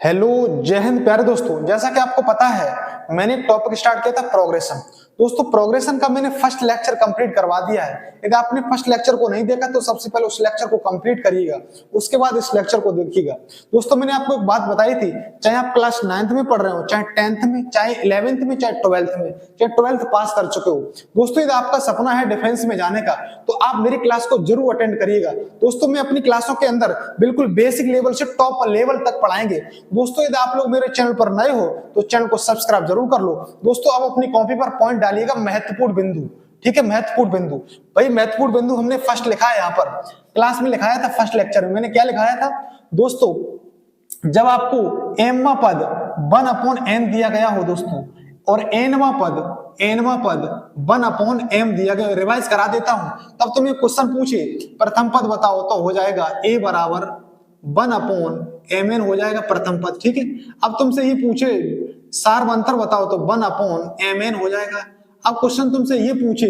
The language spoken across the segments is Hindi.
हेलो, जय हिंद प्यारे दोस्तों। जैसा कि आपको पता है, मैंने टॉपिक स्टार्ट किया था प्रोग्रेशन। दोस्तों, प्रोग्रेशन का मैंने फर्स्ट लेक्चर कंप्लीट करवा दिया है। यदि आपने फर्स्ट लेक्चर को नहीं देखा तो सबसे पहले उस लेक्चर को कंप्लीट करिएगा, उसके बाद इस लेक्चर को देखिएगा। दोस्तों, मैंने आपको एक बात बताई थी, चाहे आप क्लास 9th में पढ़ रहे हो, चाहे 10th में, चाहे 11th में, चाहे 12th में, चाहे 12th पास कर चुके हो, दोस्तों यदि आपका सपना है डिफेंस में जाने का तो आप मेरी क्लास को जरूर अटेंड करिएगा। दोस्तों, मैं अपनी क्लासों के अंदर बिल्कुल बेसिक लेवल से टॉप लेवल तक पढ़ाएंगे। दोस्तों, यदि आप लोग मेरे चैनल पर नए हो तो चैनल को सब्सक्राइब जरूर कर लो। दोस्तों, अब अपनी कॉपी पर पॉइंट डालिएगा महत्वपूर्ण बिंदु। ठीक है, महत्वपूर्ण बिंदु। भाई, महत्वपूर्ण बिंदु हमने फर्स्ट लिखा है, यहाँ पर क्लास में लिखाया था। फर्स्ट लेक्चर में मैंने क्या लिखाया था दोस्तों, जब आपको एमवा पद 1/n दिया गया हो दोस्तों, और एनवा पद 1/m दिया गया, रिवाइज करा देता हूं, तब तुम्हें क्वेश्चन पूछे प्रथम पद बताओ तो हो जाएगा a बराबर 1/mn हो जाएगा प्रथम पद। ठीक है, अब तुमसे ये पूछे सार्वंतर बताओ तो 1/mn हो जाएगा। अब क्वेश्चन तुमसे ये पूछे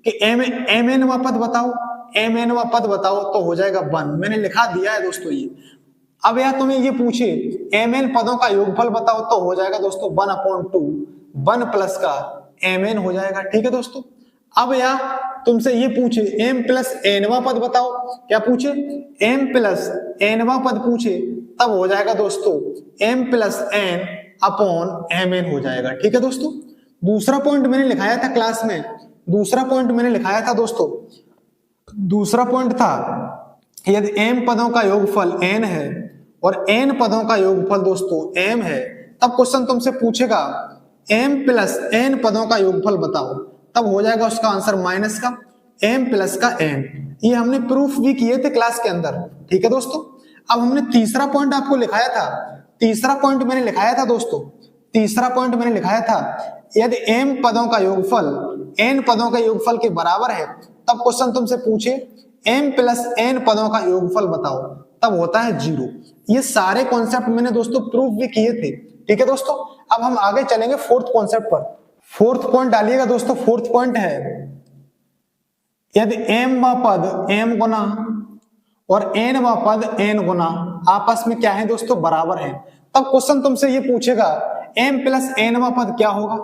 कि mnवा पद बताओ, mnवा पद बताओ तो हो जाएगा 1। मैंने लिखा दिया है दोस्तों ये। अब यार तुम्हें ये पूछे mn पदों का योगफल बताओ तो हो जाएगा दोस्तों 1/2, 1 प्लस का mn हो जाएगा। ठीक है दोस्तों, अब यार तुमसे ये पूछे m प्लस nवा पद बताओ, क्या पूछे m प्लस nवा पद पूछे, तब हो जाएगा दोस्तों m plus n upon mn हो जाएगा। ठीक है दोस्तों, दूसरा पॉइंट मैंने लिखाया था क्लास में, दूसरा पॉइंट मैंने लिखाया था दोस्तों, दूसरा पॉइंट था यदि m पदों का योगफल n है और n पदों का योगफल दोस्तों m है, तब क्वेश्चन तुमसे पूछेगा m प्लस n पदों का योगफल बताओ, तब हो जाएगा उसका आंसर माइनस का m प्लस का n। ये हमने प्रूफ भी किए थे क्लास के अंदर। ठीक है दोस्तों, अब हमने तीसरा पॉइंट आपको लिखाया था, तीसरा पॉइंट मैंने लिखाया था दोस्तों, तीसरा पॉइंट मैंने लिखाया था यदि m पदों का योगफल n पदों के योगफल के बराबर है, तब क्वेश्चन तुमसे पूछे m प्लस n पदों का योगफल बताओ, तब होता है 0। ये सारे कॉन्सेप्ट मैंने दोस्तों प्रूफ भी किए थे। ठीक है दोस्तों, अब हम आगे चलेंगे फोर्थ कॉन्सेप्ट पर। फोर्थ पॉइंट डालिएगा दोस्तों, फोर्थ पॉइंट है यदि m व पद m गुना और n व पद n गुना आपस में क्या है दोस्तों, बराबर है, तब क्वेश्चन तुमसे ये पूछेगा m प्लस n व पद क्या होगा,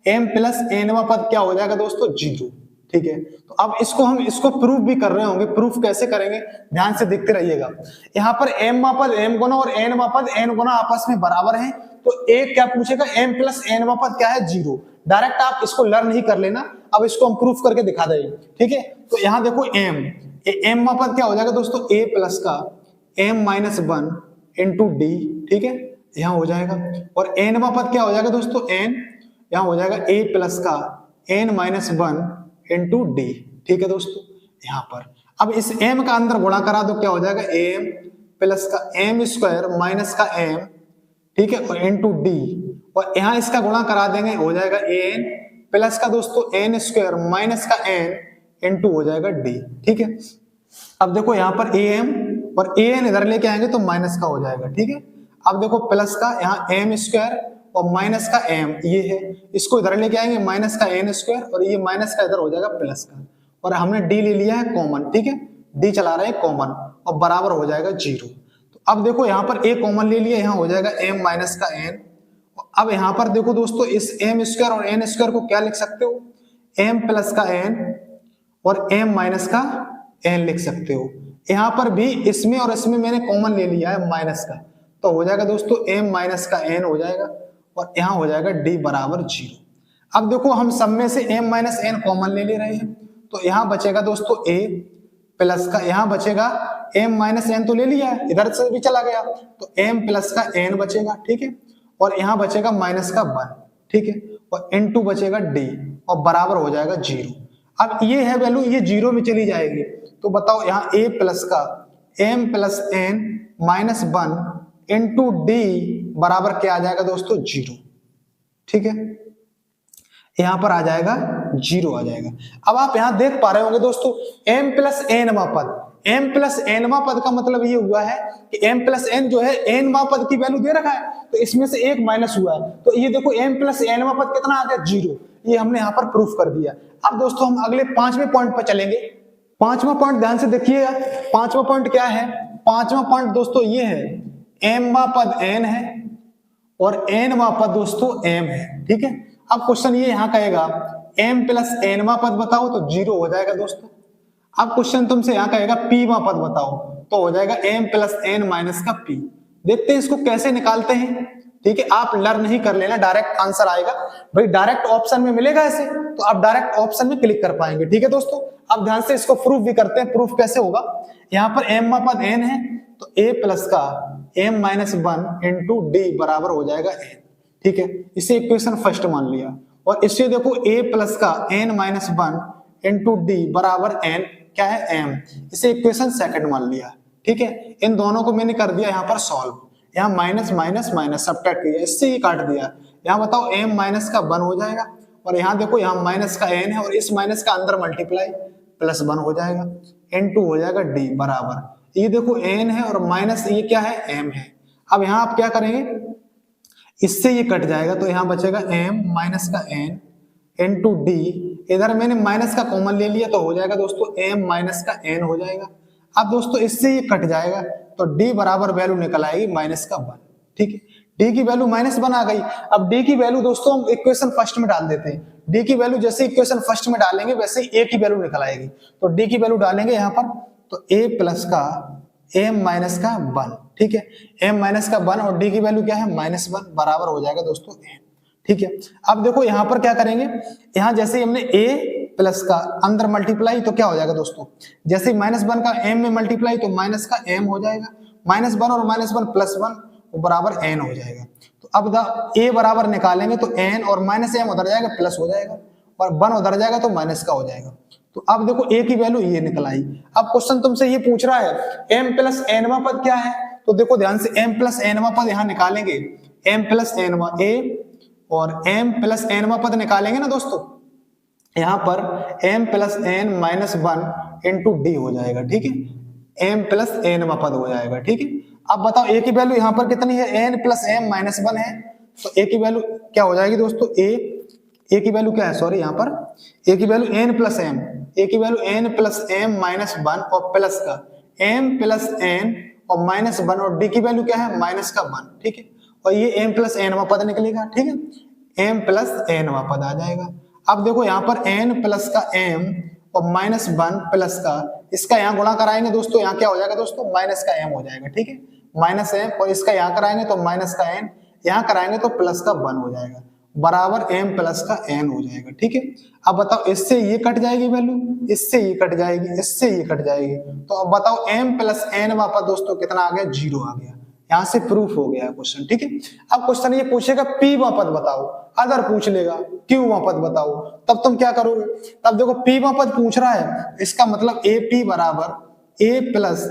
m प्लस n व पद क्या हो जाएगा दोस्तों, 0। ठीक है, तो अब हम इसको प्रूफ भी कर रहे होंगे। प्रूफ कैसे करेंगे, ध्यान से देखते रहिएगा। यहाँ पर m वा पद m गुना और n वा पद n गुना आपस में बराबर है, तो एक क्या पूछेगा m प्लस n वा पद क्या है, 0। डायरेक्ट आप इसको लर्न ही कर लेना, अब इसको हम प्रूफ करके दिखा देंगे। ठीक है, तो यहाँ देखो m वा पद क्या हो जाएगा दोस्तों, a प्लस का m माइनस 1 इंटू डी। ठीक है, यहाँ हो जाएगा, और n वा पद क्या हो जाएगा दोस्तों, n, यहाँ हो जाएगा a प्लस का n माइनस 1 इंटू डी। ठीक है दोस्तों, यहां पर अब इस m का अंदर गुणा करा दो, क्या हो जाएगा m प्लस का m स्क्वायर माइनस का m, ठीक है, और इंटू डी, और यहां इसका गुणा करा देंगे, हो जाएगा an प्लस का दोस्तों n स्क्वायर माइनस का n इंटू हो जाएगा d। ठीक है, अब देखो यहां पर am और an इधर लेके आएंगे तो माइनस का हो जाएगा। ठीक है, अब देखो प्लस का यहाँ m स्क्वायर और माइनस का m ये है, इसको इधर लेके आएंगे माइनस का n स्क्वायर, और ये माइनस का इधर हो जाएगा प्लस का, और हमने d ले लिया है कॉमन। ठीक है, d चला रहे हैं कॉमन, और बराबर हो जाएगा 0। तो अब देखो यहाँ पर a कॉमन ले लिया, यहाँ हो जाएगा m माइनस का n। अब यहाँ पर देखो दोस्तों, इस m स्क्वायर और n स्क्वायर को क्या लिख सकते हो, m प्लस का n और m माइनस का n लिख सकते हो। यहाँ पर भी इसमें और इसमें मैंने कॉमन ले लिया है माइनस का, तो हो जाएगा दोस्तों m माइनस का n हो जाएगा, और यहां हो जाएगा d बराबर 0। अब देखो हम सब में से m माइनस n कॉमन ले रहे हैं, तो यहां बचेगा दोस्तों a प्लस का, यहां बचेगा m माइनस n तो ले लिया है, इधर से भी चला गया, तो m प्लस का n बचेगा। ठीक है, और यहां बचेगा माइनस का 1। ठीक है, और n2 बचेगा d, और बराबर हो जाएगा 0। अब ये है वैल्यू, ये 0 में चली जाएगी, तो बताओ यहाँ a प्लस का m plus n minus 1 into D बराबर क्या आ जाएगा दोस्तों, 0। ठीक है, यहां पर आ जाएगा 0 आ जाएगा। अब आप यहां देख पा रहे होंगे दोस्तों, m प्लस nवा पद, m प्लस nवा पद का मतलब ये हुआ है कि m प्लस n जो है nवा पद की वैल्यू दे रखा है, तो इसमें से एक माइनस हुआ है, तो ये देखो m प्लस nवा पद कितना आ गया, 0। ये हमने यहाँ पर प्रूफ कर दिया। अब दोस्तों हम अगले 5वें पॉइंट पर चलेंगे। 5वां पॉइंट ध्यान से देखिएगा, 5वां पॉइंट क्या है, 5वां पॉइंट दोस्तों ये है mवां पद n है और nवां पद दोस्तों m है, ठीक है। अब क्वेश्चन ये यहां कहेगा m प्लस nवां पद बताओ तो 0 हो जाएगा दोस्तों। अब क्वेश्चन तुमसे यहां कहेगा p वां पद बताओ तो हो जाएगा m प्लस n माइनस का p। देखते हैं इसको कैसे निकालते हैं, ठीक है। आप लर्न नहीं कर लेना, डायरेक्ट आंसर आएगा भाई, डायरेक्ट ऑप्शन में मिलेगा ऐसे तो आप डायरेक्ट ऑप्शन में क्लिक कर पाएंगे, ठीक है दोस्तों। अब ध्यान से इसको प्रूफ भी करते हैं। प्रूफ कैसे होगा, यहाँ पर m वां पद n है तो a प्लस का m माइनस 1 इंटू d बराबर हो जाएगा n, ठीक है। इसे इक्वेशन फर्स्ट मान लिया और इससे देखो a प्लस का n माइनस 1 इंटू d बराबर n क्या है m, इसे इक्वेशन सेकंड मान लिया, ठीक है। इन दोनों को मैंने कर दिया यहाँ पर सॉल्व, यहाँ माइनस माइनस माइनस सब्ट्रैक्ट किया, इससे ही काट दिया। यहाँ बताओ m माइनस का 1 हो जाएगा और यहाँ देखो यहाँ माइनस का n है और इस माइनस का अंदर मल्टीप्लाई प्लस 1 हो जाएगा, n2 हो जाएगा d बराबर, ये देखो n है और माइनस ये क्या है m है। अब यहाँ आप क्या करेंगे, इससे ये कट जाएगा तो यहाँ बचेगा m माइनस का n इंटू d, इधर मैंने माइनस का कॉमन ले लिया तो हो जाएगा दोस्तों m माइनस का n हो जाएगा। अब दोस्तों इससे ये कट जाएगा तो d बराबर वैल्यू निकल आएगी माइनस का 1, ठीक है। d की वैल्यू माइनस 1 आ गई। अब d की वैल्यू दोस्तों हम इक्वेशन फर्स्ट में डाल देते हैं, d की वैल्यू जैसे इक्वेशन फर्स्ट में डालेंगे वैसे ही a की वैल्यू निकल आएगी। तो d की वैल्यू डालेंगे यहाँ पर तो a प्लस का m माइनस का 1, ठीक है। m माइनस का 1 और d की वैल्यू क्या है माइनस 1 बराबर हो जाएगा दोस्तों n, ठीक है। अब देखो यहाँ पर क्या करेंगे, यहाँ जैसे हमने a प्लस का अंदर मल्टीप्लाई तो क्या हो जाएगा दोस्तों, जैसे माइनस 1 का m में मल्टीप्लाई तो माइनस का m हो जाएगा, माइनस 1 और माइनस 1 प्लस 1 वो बराबर n हो जाएगा। तो अब a बराबर निकालेंगे तो n और माइनस m उधर जाएगा प्लस हो जाएगा और 1 उधर जाएगा तो माइनस का हो जाएगा। तो अब देखो a की वैल्यू ये निकल आई। अब क्वेश्चन तुमसे ये पूछ रहा है m प्लस nवां पद क्या है, तो देखो ध्यान से m प्लस nवां पद यहाँ निकालेंगे, m प्लस nवां a और m प्लस nवां पद निकालेंगे ना दोस्तों, यहाँ पर m plus n minus 1 into d हो जाएगा, ठीक है। m प्लस nवां पद हो जाएगा, ठीक है। अब बताओ a की वैल्यू यहाँ पर कितनी है, n प्लस m माइनस 1 है तो a की वैल्यू क्या हो जाएगी दोस्तों, a की वैल्यू क्या है, सॉरी यहाँ पर a की value n plus m, a की value n plus m minus 1 और प्लस का m प्लस n और माइनस 1 और d की वैल्यू क्या है माइनस का 1, ठीक है। और ये m प्लस nवां पद निकलेगा, ठीक है। m प्लस nवां पद आ जाएगा। अब देखो यहाँ पर n प्लस का m और माइनस 1 प्लस का इसका यहाँ गुणा कराएंगे दोस्तों, यहाँ क्या हो जाएगा दोस्तों माइनस का m हो जाएगा, ठीक है। माइनस m और इसका यहाँ कराएंगे तो माइनस का n, यहाँ कराएंगे तो प्लस का 1 हो जाएगा बराबर m प्लस का n हो जाएगा, ठीक है। अब बताओ इससे ये कट जाएगी वैल्यू, इससे ये कट जाएगी, इससे ये कट जाएगी, तो अब बताओ m प्लस n वापस दोस्तों कितना आ गया, 0 आ गया। यहाँ से प्रूफ हो गया क्वेश्चन, ठीक है। अब क्वेश्चन ये पूछेगा p वां पद बताओ, अदर पूछ लेगा q वां पद बताओ, तब तुम क्या करोगे, तब देखो p वां पद पूछ रहा है इसका मतलब ap बराबर a plus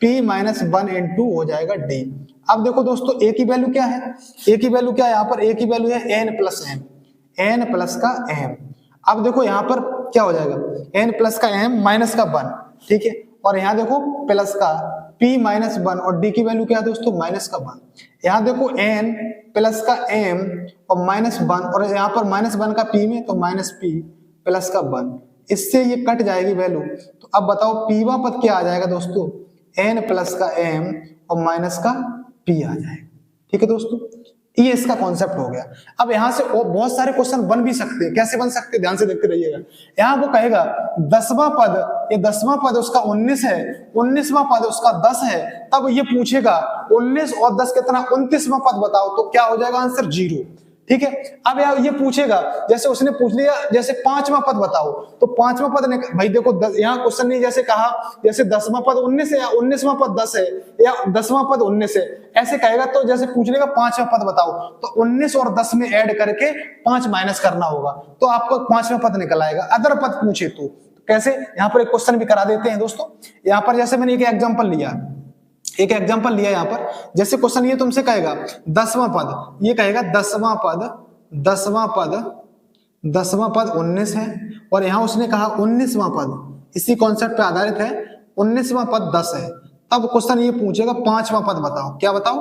p minus 1 into हो जाएगा d। अब देखो दोस्तों a की वैल्यू क्या है, a की वैल्यू क्या है, यहाँ पर a की वैल्यू है n plus m, n plus का m। अब देखो यहाँ पर क्या हो जाएगा n प्लस का m माइनस का 1, ठीक है। और यहाँ देखो प्लस का p माइनस 1 और d की वैल्यू क्या है दोस्तों माइनस का 1। यहाँ देखो n प्लस का m और माइनस 1 और यहाँ पर माइनस 1 का p में तो माइनस p प्लस का 1, इससे ये कट जाएगी वैल्यू। तो अब बताओ p वां पद क्या आ जाएगा दोस्तों, n प्लस का m और माइनस का p आ जाएगा, ठीक है दोस्तों। ये इसका कॉन्सेप्ट हो गया। अब यहाँ से बहुत सारे क्वेश्चन बन भी सकते हैं, कैसे बन सकते हैं ध्यान से देखते रहिएगा। यहाँ वो कहेगा 10वां पद, ये 10वां पद उसका 19 है, 19वां पद उसका 10 है, तब ये पूछेगा 19 और 10 कितना 29वां पद बताओ, तो क्या हो जाएगा आंसर 0, ठीक है। अब यार ये पूछेगा जैसे उसने पूछ लिया जैसे 5वां पद बताओ, तो 5वां पद ने भाई देखो यहाँ क्वेश्चन ने जैसे कहा जैसे 10वां पद 19 है या 19वां पद 10 है या 10वां पद 19 है, ऐसे कहेगा तो जैसे पूछ लेगा 5वां पद बताओ तो 19 और 10 में ऐड करके 5 माइनस करना होगा तो आपको 5वां पद निकल आएगा। अदर पद पूछे तो कैसे, यहाँ पर एक क्वेश्चन भी करा देते हैं दोस्तों। यहाँ पर जैसे मैंने एक एग्जांपल लिया यहाँ पर, जैसे क्वेश्चन ये तुमसे कहेगा 10वां पद, ये कहेगा 10वां पद 19 है और यहाँ उसने कहा 19वां पद, इसी कॉन्सेप्ट पे आधारित है, 19वां पद 10 है, तब क्वेश्चन ये पूछेगा 5वां पद बताओ, क्या बताओ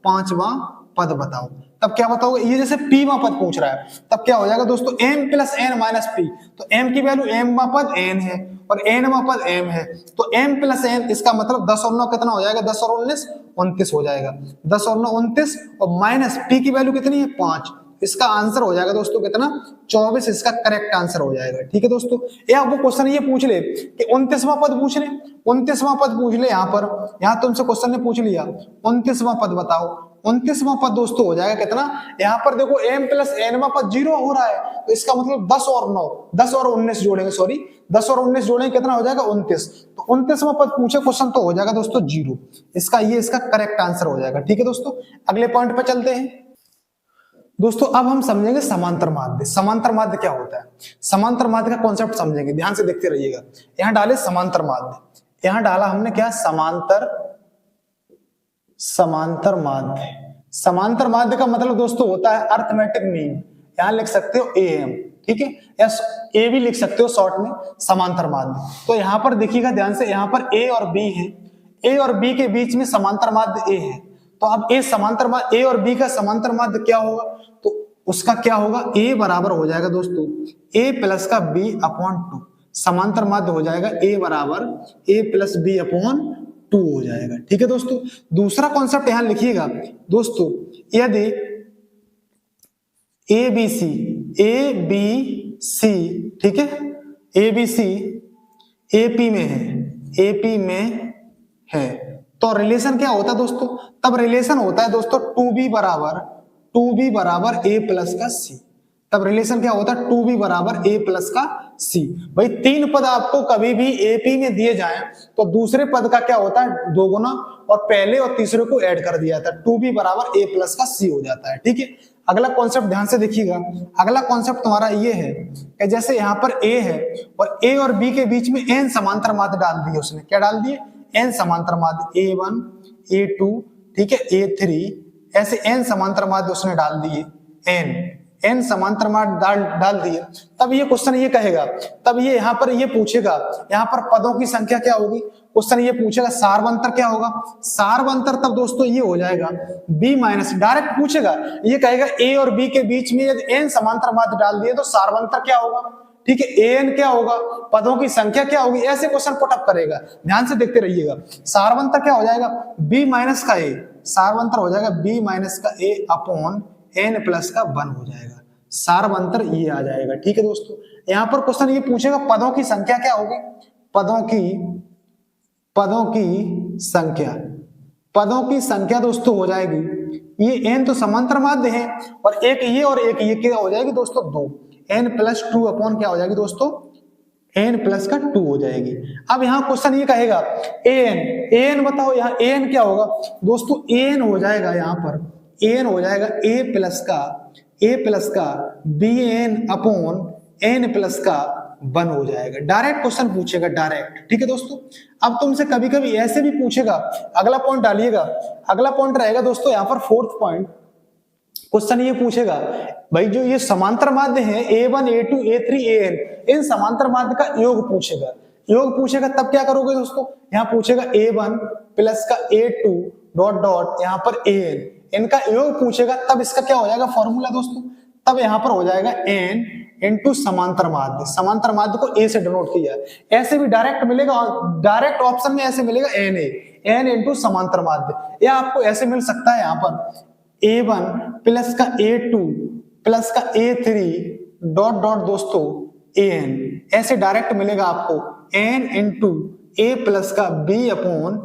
5वां पद बताओ, तब क्या बताओगे। ये जैसे p वां पद पूछ रहा है तब क्या हो जाएगा दोस्तों m plus n minus p, तो m की वैल्यू m वां पद n है और nवां पद m है, तो m प्लस n, इसका मतलब 10 और 9 कितना हो जाएगा, 10 और 19 29 हो जाएगा, 10 और 9 29 और माइनस p की वैल्यू कितनी है 5, इसका आंसर हो जाएगा दोस्तों कितना 24, इसका करेक्ट आंसर हो जाएगा। ठीक है दोस्तों, या वो क्वेश्चन ये पूछ ले कि 29वां पद पूछ ले, 29वां पद पूछ ले, यहाँ तुमसे क्वेश्चन ने पूछ लिया 29वां पद बताओ, 29वां पद दोस्तों हो जाएगा कितना, यहाँ पर देखो m प्लस nवां पद 0 हो रहा है, तो इसका मतलब 10 और 9, 10 और 19 जोड़ेंगे, सॉरी 10 और 19 जोड़ेंगे कितना हो जाएगा 29, तो 29वां पद पूछे क्वेश्चन तो हो जाएगा दोस्तों 0, इसका करेक्ट आंसर हो जाएगा। ठीक है दोस्तों, अगले पॉइंट पे चलते हैं दोस्तों। अब हम समझेंगे समांतर माध्य। समांतर माध्य क्या होता है, समांतर माध्य का कॉन्सेप्ट समझेंगे, ध्यान से देखते रहिएगा। यहां डाले समांतर माध्य, यहां डाला हमने क्या, समांतर माध्य। समांतर माध्य का मतलब दोस्तों होता है अर्थमेटिक मीन, यहां लिख सकते हो am, ठीक है, या ए भी लिख सकते हो शॉर्ट में, समांतर माध्य। तो यहां पर देखिएगा ध्यान से, यहां पर a और b है, a और b के बीच में समांतर माध्य a है, तो अब a और b का समांतर माध्य क्या होगा, तो उसका क्या होगा, a बराबर हो जाएगा दोस्तों a प्लस का b अपॉन 2, समांतर माध्य हो जाएगा a बराबर a प्लस b अपॉन 2 हो जाएगा। ठीक है दोस्तों, दूसरा कॉन्सेप्ट यहां लिखिएगा दोस्तों, यदि ए बी सी, ठीक है, ए बी सी एपी में है, एपी में है, तो रिलेशन क्या होता है दोस्तों, तब रिलेशन होता है दोस्तों 2b बराबर a प्लस का c, तब रिलेशन क्या होता है 2b बराबर a प्लस का c। भाई तीन पद आपको कभी भी एपी में दिए जाएं तो दूसरे पद का क्या होता है दोगुना, और पहले और तीसरे को ऐड कर दिया जाता है, 2b बराबर a प्लस का c हो जाता है। ठीक है, अगला कॉन्सेप्ट ध्यान से देखिएगा, अगला कॉन्सेप्ट तुम्हारा ये है कि जैसे यहाँ पर a है और a और b के बीच में n समांतर माध्य डाल दिए उसने, क्या डाल दिए, n समांतर माध्य, a1 a2, ठीक है, a3, ऐसे n समांतर माध्य उसने डाल दिए, n समांतर माध्य डाल दिए, तब ये क्वेश्चन ये कहेगा, तब ये यहाँ पर ये पूछेगा, यहाँ पर पदों की संख्या क्या होगी, क्वेश्चन ये पूछेगा सारवंतर क्या होगा, सारवंतर तब दोस्तों ये हो जाएगा b माइनस, डायरेक्ट पूछेगा, ये कहेगा a और b के बीच में यदि n समांतर माध्य डाल दिए तो सारवंतर क्या होगा, ठीक है, an क्या होगा, पदों की संख्या क्या होगी, ऐसे क्वेश्चन पुटअप करेगा, ध्यान से देखते रहिएगा। सारवंतर क्या हो जाएगा, b माइनस का a, सारवंतर हो जाएगा b माइनस का a अपॉन n प्लस का 1 हो जाएगा, सारवंतर ये आ जाएगा। ठीक है दोस्तों, यहाँ पर क्वेश्चन ये पूछेगा पदों की संख्या क्या होगी, पदों की संख्या दोस्तों हो जाएगी, ये n तो समांतर माध्य है और एक ये क्या हो जाएगी दोस्तों 2, n प्लस 2 अपॉन क्या हो जाएगी दोस्तों, n प्लस का 2 हो जाएगी। अब यहाँ क्वेश्चन ये कहेगा an बताओ, यहाँ an क्या होगा दोस्तों, an हो जाएगा, यहाँ पर an हो जाएगा a प्लस का bn अपॉन n प्लस का 1 हो जाएगा, डायरेक्ट क्वेश्चन पूछेगा डायरेक्ट। ठीक है दोस्तों, अब तुमसे कभी कभी ऐसे भी पूछेगा, अगला पॉइंट डालिएगा, अगला पॉइंट रहेगा दोस्तों यहाँ पर फोर्थ पॉइंट, क्वेश्चन ये पूछेगा भाई जो ये समांतर माध्य है a1 a2 a3 an, इन समांतर माध्य का योग पूछेगा, तब क्या करोगे दोस्तों, यहाँ पूछेगा a1 प्लस का a2 डॉट डॉट यहाँ पर an, इनका योग पूछेगा, तब इसका क्या हो जाएगा फॉर्मूला दोस्तों, तब यहाँ पर हो जाएगा n इंटू समांतर माध्य को a से डिनोट किया, ऐसे भी डायरेक्ट मिलेगा, डायरेक्ट ऑप्शन में ऐसे मिलेगा n इंटू समांतर माध्य, या आपको ऐसे मिल सकता है यहाँ पर a1 प्लस का a2 प्लस का a3 डॉट डॉट दोस्तों an, ऐसे डायरेक्ट मिलेगा आपको n इंटू a प्लस का b अपॉन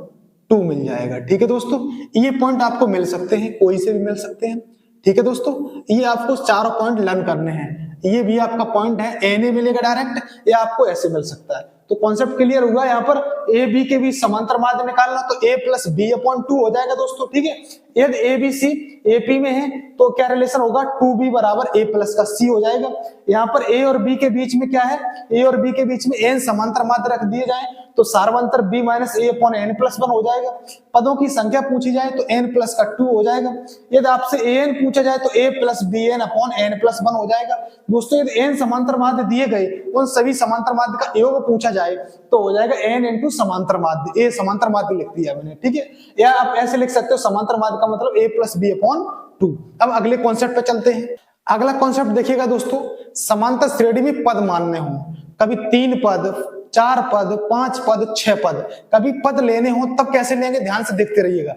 2 मिल जाएगा। ठीक है दोस्तों, ये पॉइंट आपको मिल सकते हैं, कोई से भी मिल सकते हैं। ठीक है दोस्तों, ये आपको चारों पॉइंट लर्न करने हैं, ये भी आपका पॉइंट है, na मिलेगा डायरेक्ट या आपको ऐसे मिल सकता है। तो कॉन्सेप्ट क्लियर हुआ, यहाँ पर ए बी के बीच समांतर माध्य निकालना, तो a प्लस बी अपॉन 2 हो जाएगा दोस्तों। ठीक है, यदि ए बी सी एपी में है तो क्या रिलेशन होगा, 2b बराबर a प्लस का c हो जाएगा। यहाँ पर a और b के बीच में क्या है, a और b के बीच में n समांतर माध्य रख दिए जाए तो सारवंतर b minus a upon n plus 1 हो जाएगा। पदों की संख्या पूछी जाए तो n प्लस का 2 हो जाएगा। यदि आपसे an पूछा जाए तो a plus bn upon n plus 1 हो जाएगा। दोस्तों यदि n समांतर माध्य दिए गए, उन सभी समांतर माध्य का योग पूछा जाए तो हो जाएगा n इंटू समांतर माध्य, a समांतर माध्य लिख दिया मैंने। ठीक है, या आप ऐसे लिख सकते हो समांतर माध्य का मतलब a प्लस बी अपॉन 2। अब अगले कॉन्सेप्ट पे चलते हैं। अगला कॉन्सेप्ट देखिएगा दोस्तों, समांतर श्रेणी में पद मान्य हो, कभी 3 पद 4 पद, 5 पद, 6 पद। कभी पद लेने हो तब कैसे लेंगे, ध्यान से देखते रहिएगा।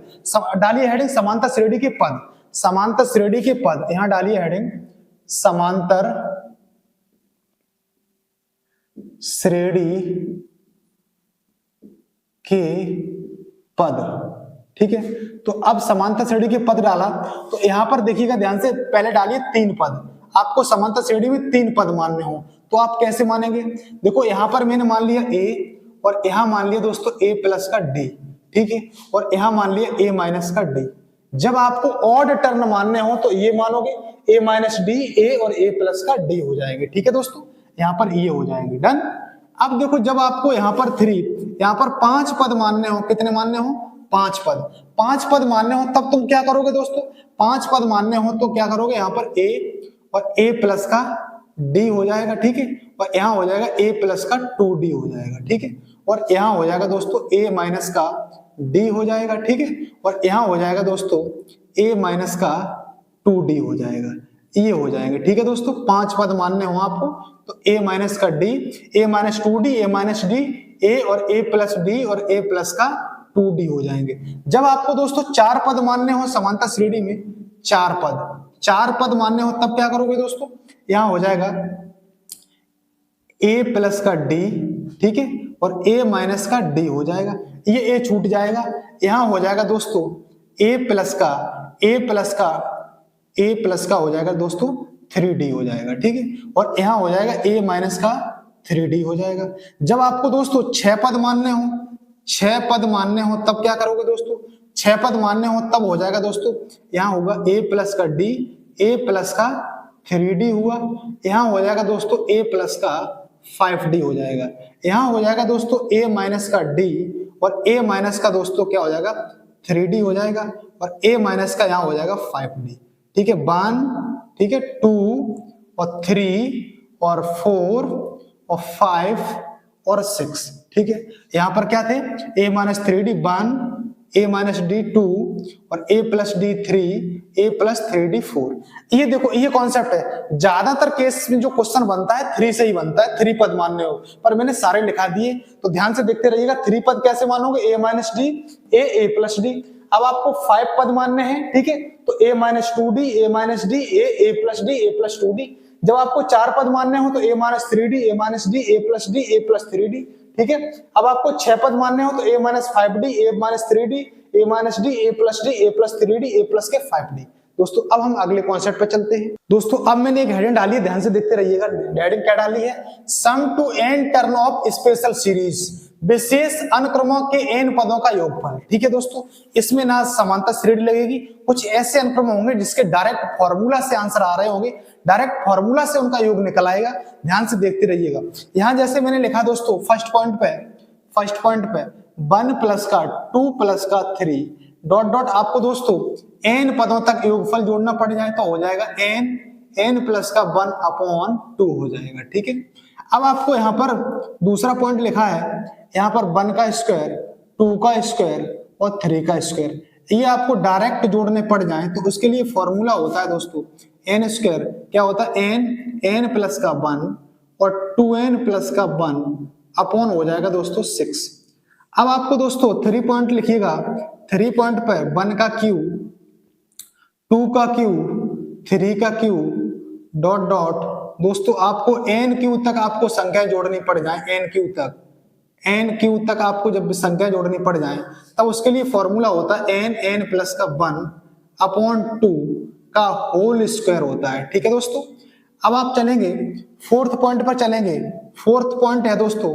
डालिए हेडिंग समांतर श्रेणी के पद, समांतर श्रेणी के पद, यहां डालिए हेडिंग समांतर श्रेणी के पद, ठीक है। तो अब समांतर श्रेणी के पद डाला, तो यहां पर देखिएगा ध्यान से, पहले डालिए 3 पद। आपको समांतर श्रेणी में 3 पद मानने हो तो आप कैसे मानेंगे, देखो यहां पर मैंने मान लिया a और यहां मान लिया दोस्तों a प्लस का d, ठीक है, और यहां मान लिया a माइनस का d। जब आपको ऑड टर्न मानने हो तो ये मानोगे a माइनस डी, a और a प्लस का d हो जाएंगे, ठीक है दोस्तों, यहां पर ये हो जाएंगे, डन। अब देखो जब आपको यहां पर 3, यहां पर 5 पद मानने हो, कितने मानने हो, 5 पद, 5 पद मानने हो तब तुम क्या करोगे दोस्तों, 5 पद मानने हो तो क्या करोगे, यहां पर a और a प्लस का d हो जाएगा, ठीक है, और यहां हो जाएगा a प्लस का 2d हो जाएगा, ठीक है, और यहां हो जाएगा दोस्तों a माइनस का d हो जाएगा, ठीक है, और यहां हो जाएगा दोस्तों a माइनस का 2d हो जाएगा, ये हो जाएंगे, ठीक है दोस्तों। 5 पद मानने हो आपको तो a माइनस का d, a minus 2d, a minus d, a और a प्लस d और a प्लस का 2d हो जाएंगे। जब आपको दोस्तों 4 पद मानने हो समांतर श्रेणी में, 4 पद मानने हो तब क्या करोगे दोस्तों, यहां हो जाएगा a प्लस का d, ठीक है, और a माइनस का d हो जाएगा, ये a छूट जाएगा, यहां हो जाएगा दोस्तों a प्लस का हो जाएगा दोस्तों 3d हो जाएगा, ठीक है, और यहां हो जाएगा a माइनस का 3d हो जाएगा। जब आपको दोस्तों 6 पद मानने हो तब क्या करोगे दोस्तों, 6 पद मानने हो तब हो जाएगा दोस्तों, यहां होगा a प्लस का d, a प्लस का 3d हुआ, यहां हो जाएगा दोस्तों a प्लस का 5d हो जाएगा, यहां हो जाएगा दोस्तों a माइनस का d और a माइनस का दोस्तों क्या हो जाएगा 3d हो जाएगा, और a माइनस का यहां हो जाएगा 5d, ठीक है, 1, ठीक है, 2 और 3 और 4 और 5 और 6, ठीक है, यहां पर क्या थे a minus 3d 1, a minus d 2 और a plus d 3, a plus 3d 4। ये देखो ये कॉन्सेप्ट है, ज्यादातर केस में जो क्वेश्चन बनता है 3 से ही बनता है, 3 पद मानने हो, पर मैंने सारे लिखा दिए तो ध्यान से देखते रहिएगा। 3 पद कैसे मानोगे, a minus d, a plus d। अब आपको 5 पद मानने हैं, ठीक है, तो a minus 2d, a minus d, a plus d, a plus 2d। जब आपको 4 पद मानने हो तो a minus 3d, a minus d, a plus d, a plus 3d, ठीक है। अब आपको 6 पद मानने हो तो a minus 5d, a minus 3d, a minus d, a plus d, a plus 3d, a plus के 5d। दोस्तों अब हम अगले कॉन्सेप्ट पे चलते हैं। दोस्तों अब मैंने एक हेडिंग डाली है, ध्यान से देखते रहिएगा। हेडिंग क्या डाली है, sum to n terms of special series, विशेष अनुक्रमों के एन पदों का योगफल, ठीक है दोस्तों। इसमें ना समांतर श्रेणी लगेगी, कुछ ऐसे अनुक्रम होंगे जिसके डायरेक्ट फॉर्मूला से आंसर आ रहे होंगे, डायरेक्ट फॉर्मूला से उनका योग निकल आएगा, ध्यान से देखते रहिएगा। यहां जैसे मैंने लिखा दोस्तों फर्स्ट पॉइंट पे 1 प्लस का 2 प्लस का 3 डॉट डॉट, आपको दोस्तों एन पदों तक योगफल जोड़ना पड़ जाए तो हो जाएगा एन प्लस का 1 अपॉन 2 हो जाएगा, ठीक है। अब आपको यहाँ पर दूसरा पॉइंट लिखा है, यहाँ पर 1 का स्क्वायर, 2 का स्क्वायर और 3 का स्क्वायर, ये आपको डायरेक्ट जोड़ने पड़ जाए तो उसके लिए फॉर्मूला होता है दोस्तों एन स्क्वायर, क्या होता है एन प्लस का 1 और 2n प्लस का 1 अपॉन हो जाएगा दोस्तों 6। अब आपको दोस्तों 3 पॉइंट लिखिएगा, 3 पॉइंट पर 1 का क्यू, 2 का क्यू, 3 का क्यू डॉट डॉट, दोस्तों आपको एन क्यू तक आपको संख्या जोड़नी पड़ जाए, एन क्यू तक आपको जब संख्या जोड़नी पड़ जाए तब उसके लिए फॉर्मूला होता है एन प्लस का 1 अपॉन 2 का होल स्क्वायर होता है, ठीक है दोस्तों। अब आप चलेंगे 4th पॉइंट पर चलेंगे। 4th पॉइंट है दोस्तों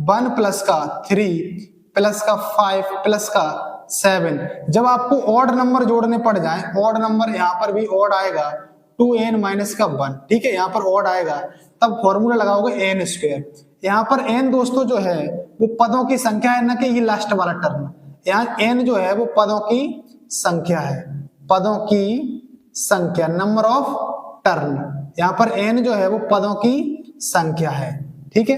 1 प्लस का 3 प्लस का 5 प्लस का 7। जब आपको ऑड नंबर जोड़ने पड़ जाए, ऑड नंबर यहाँ पर भी ऑड आएगा 2n माइनस का 1, ठीक है, यहाँ पर ऑड आएगा तब फॉर्मूला लगाओगे एन स्क्वायर। यहाँ पर n दोस्तों जो है वो पदों की संख्या है, ना कि ये लास्ट वाला टर्म। यहाँ n जो है वो पदों की संख्या है, पदों की संख्या, नंबर ऑफ टर्न। यहाँ पर n जो है वो पदों की संख्या है, ठीक है।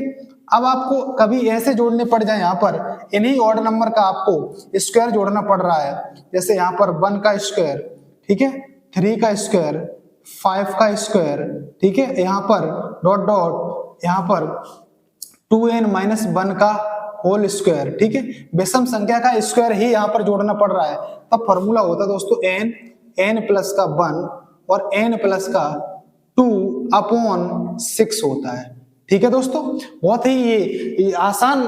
अब आपको कभी ऐसे जोड़ने पड़ जाए, यहाँ पर इन्हीं ऑड नंबर का आपको स्क्वायर जोड़ना पड़ रहा है, जैसे यहाँ पर 1 का स्क्वायर, ठीक है, 3 का स्क्वायर, 5 का स्क्वायर, ठीक है, यहाँ पर डॉट डॉट, यहाँ पर 2n माइनस 1 का होल स्क्वायर, ठीक है, विषम संख्या का स्क्वायर ही यहाँ पर जोड़ना पड़ रहा है, तब फॉर्मूला होता है दोस्तों n प्लस का 1 और n प्लस का 2/6 होता है। ठीक है दोस्तों, बहुत ही ये आसान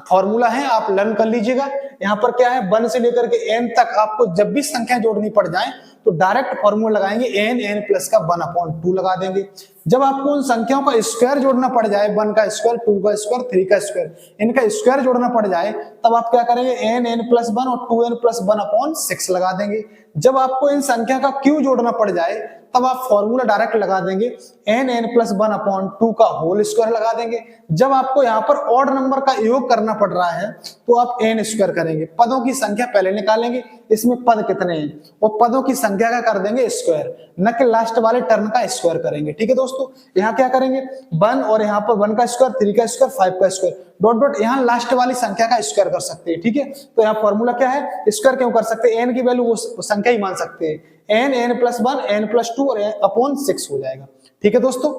फॉर्मूला है, आप लर्न कर लीजिएगा। यहाँ पर क्या है, 1 से लेकर के n तक आपको जब भी संख्या जोड़नी पड़ जाए तो डायरेक्ट फॉर्मूला लगाएंगे, n प्लस का 1/2 लगा देंगे। जब आपको उन संख्याओं का स्क्वायर जोड़ना पड़ जाए, 1 का स्क्वायर, 2 का स्क्वायर, 3 का स्क्वायर, इनका स्क्वायर जोड़ना पड़ जाए, तब आप क्या करेंगे, n प्लस 1 और 2n प्लस 1/6 लगा देंगे। जब आपको इन संख्या का क्यू जोड़ना पड़ जाए, तब आप फॉर्मूला डायरेक्ट लगा देंगे, n प्लस 1/2 का होल स्क्वायर लगा देंगे। जब आपको यहाँ पर ऑड नंबर का योग करना पड़ रहा है, तो आप n स्क्वायर करेंगे, पदों की संख्या पहले निकालेंगे, इसमें पद कितने हैं, वो पदों की संख्या का कर देंगे स्क्वायर, न कि लास्ट वाले टर्म का स्क्वायर करेंगे। ठीक है दोस्तों, यहाँ क्या करेंगे, 1 और यहाँ पर 1 का स्क्वायर, 3 का स्क्वायर, 5 का स्क्वायर, डॉट डॉट, यहाँ लास्ट वाली संख्या का स्क्वायर कर सकते हैं। ठीक है, तो यहाँ फॉर्मूला क्या है, स्क्वायर क्यों कर सकते हैं, n की वैल्यू वो संख्या ही मान सकते हैं, n प्लस 1, n प्लस 2 और अपॉन 6 हो जाएगा। ठीक है दोस्तों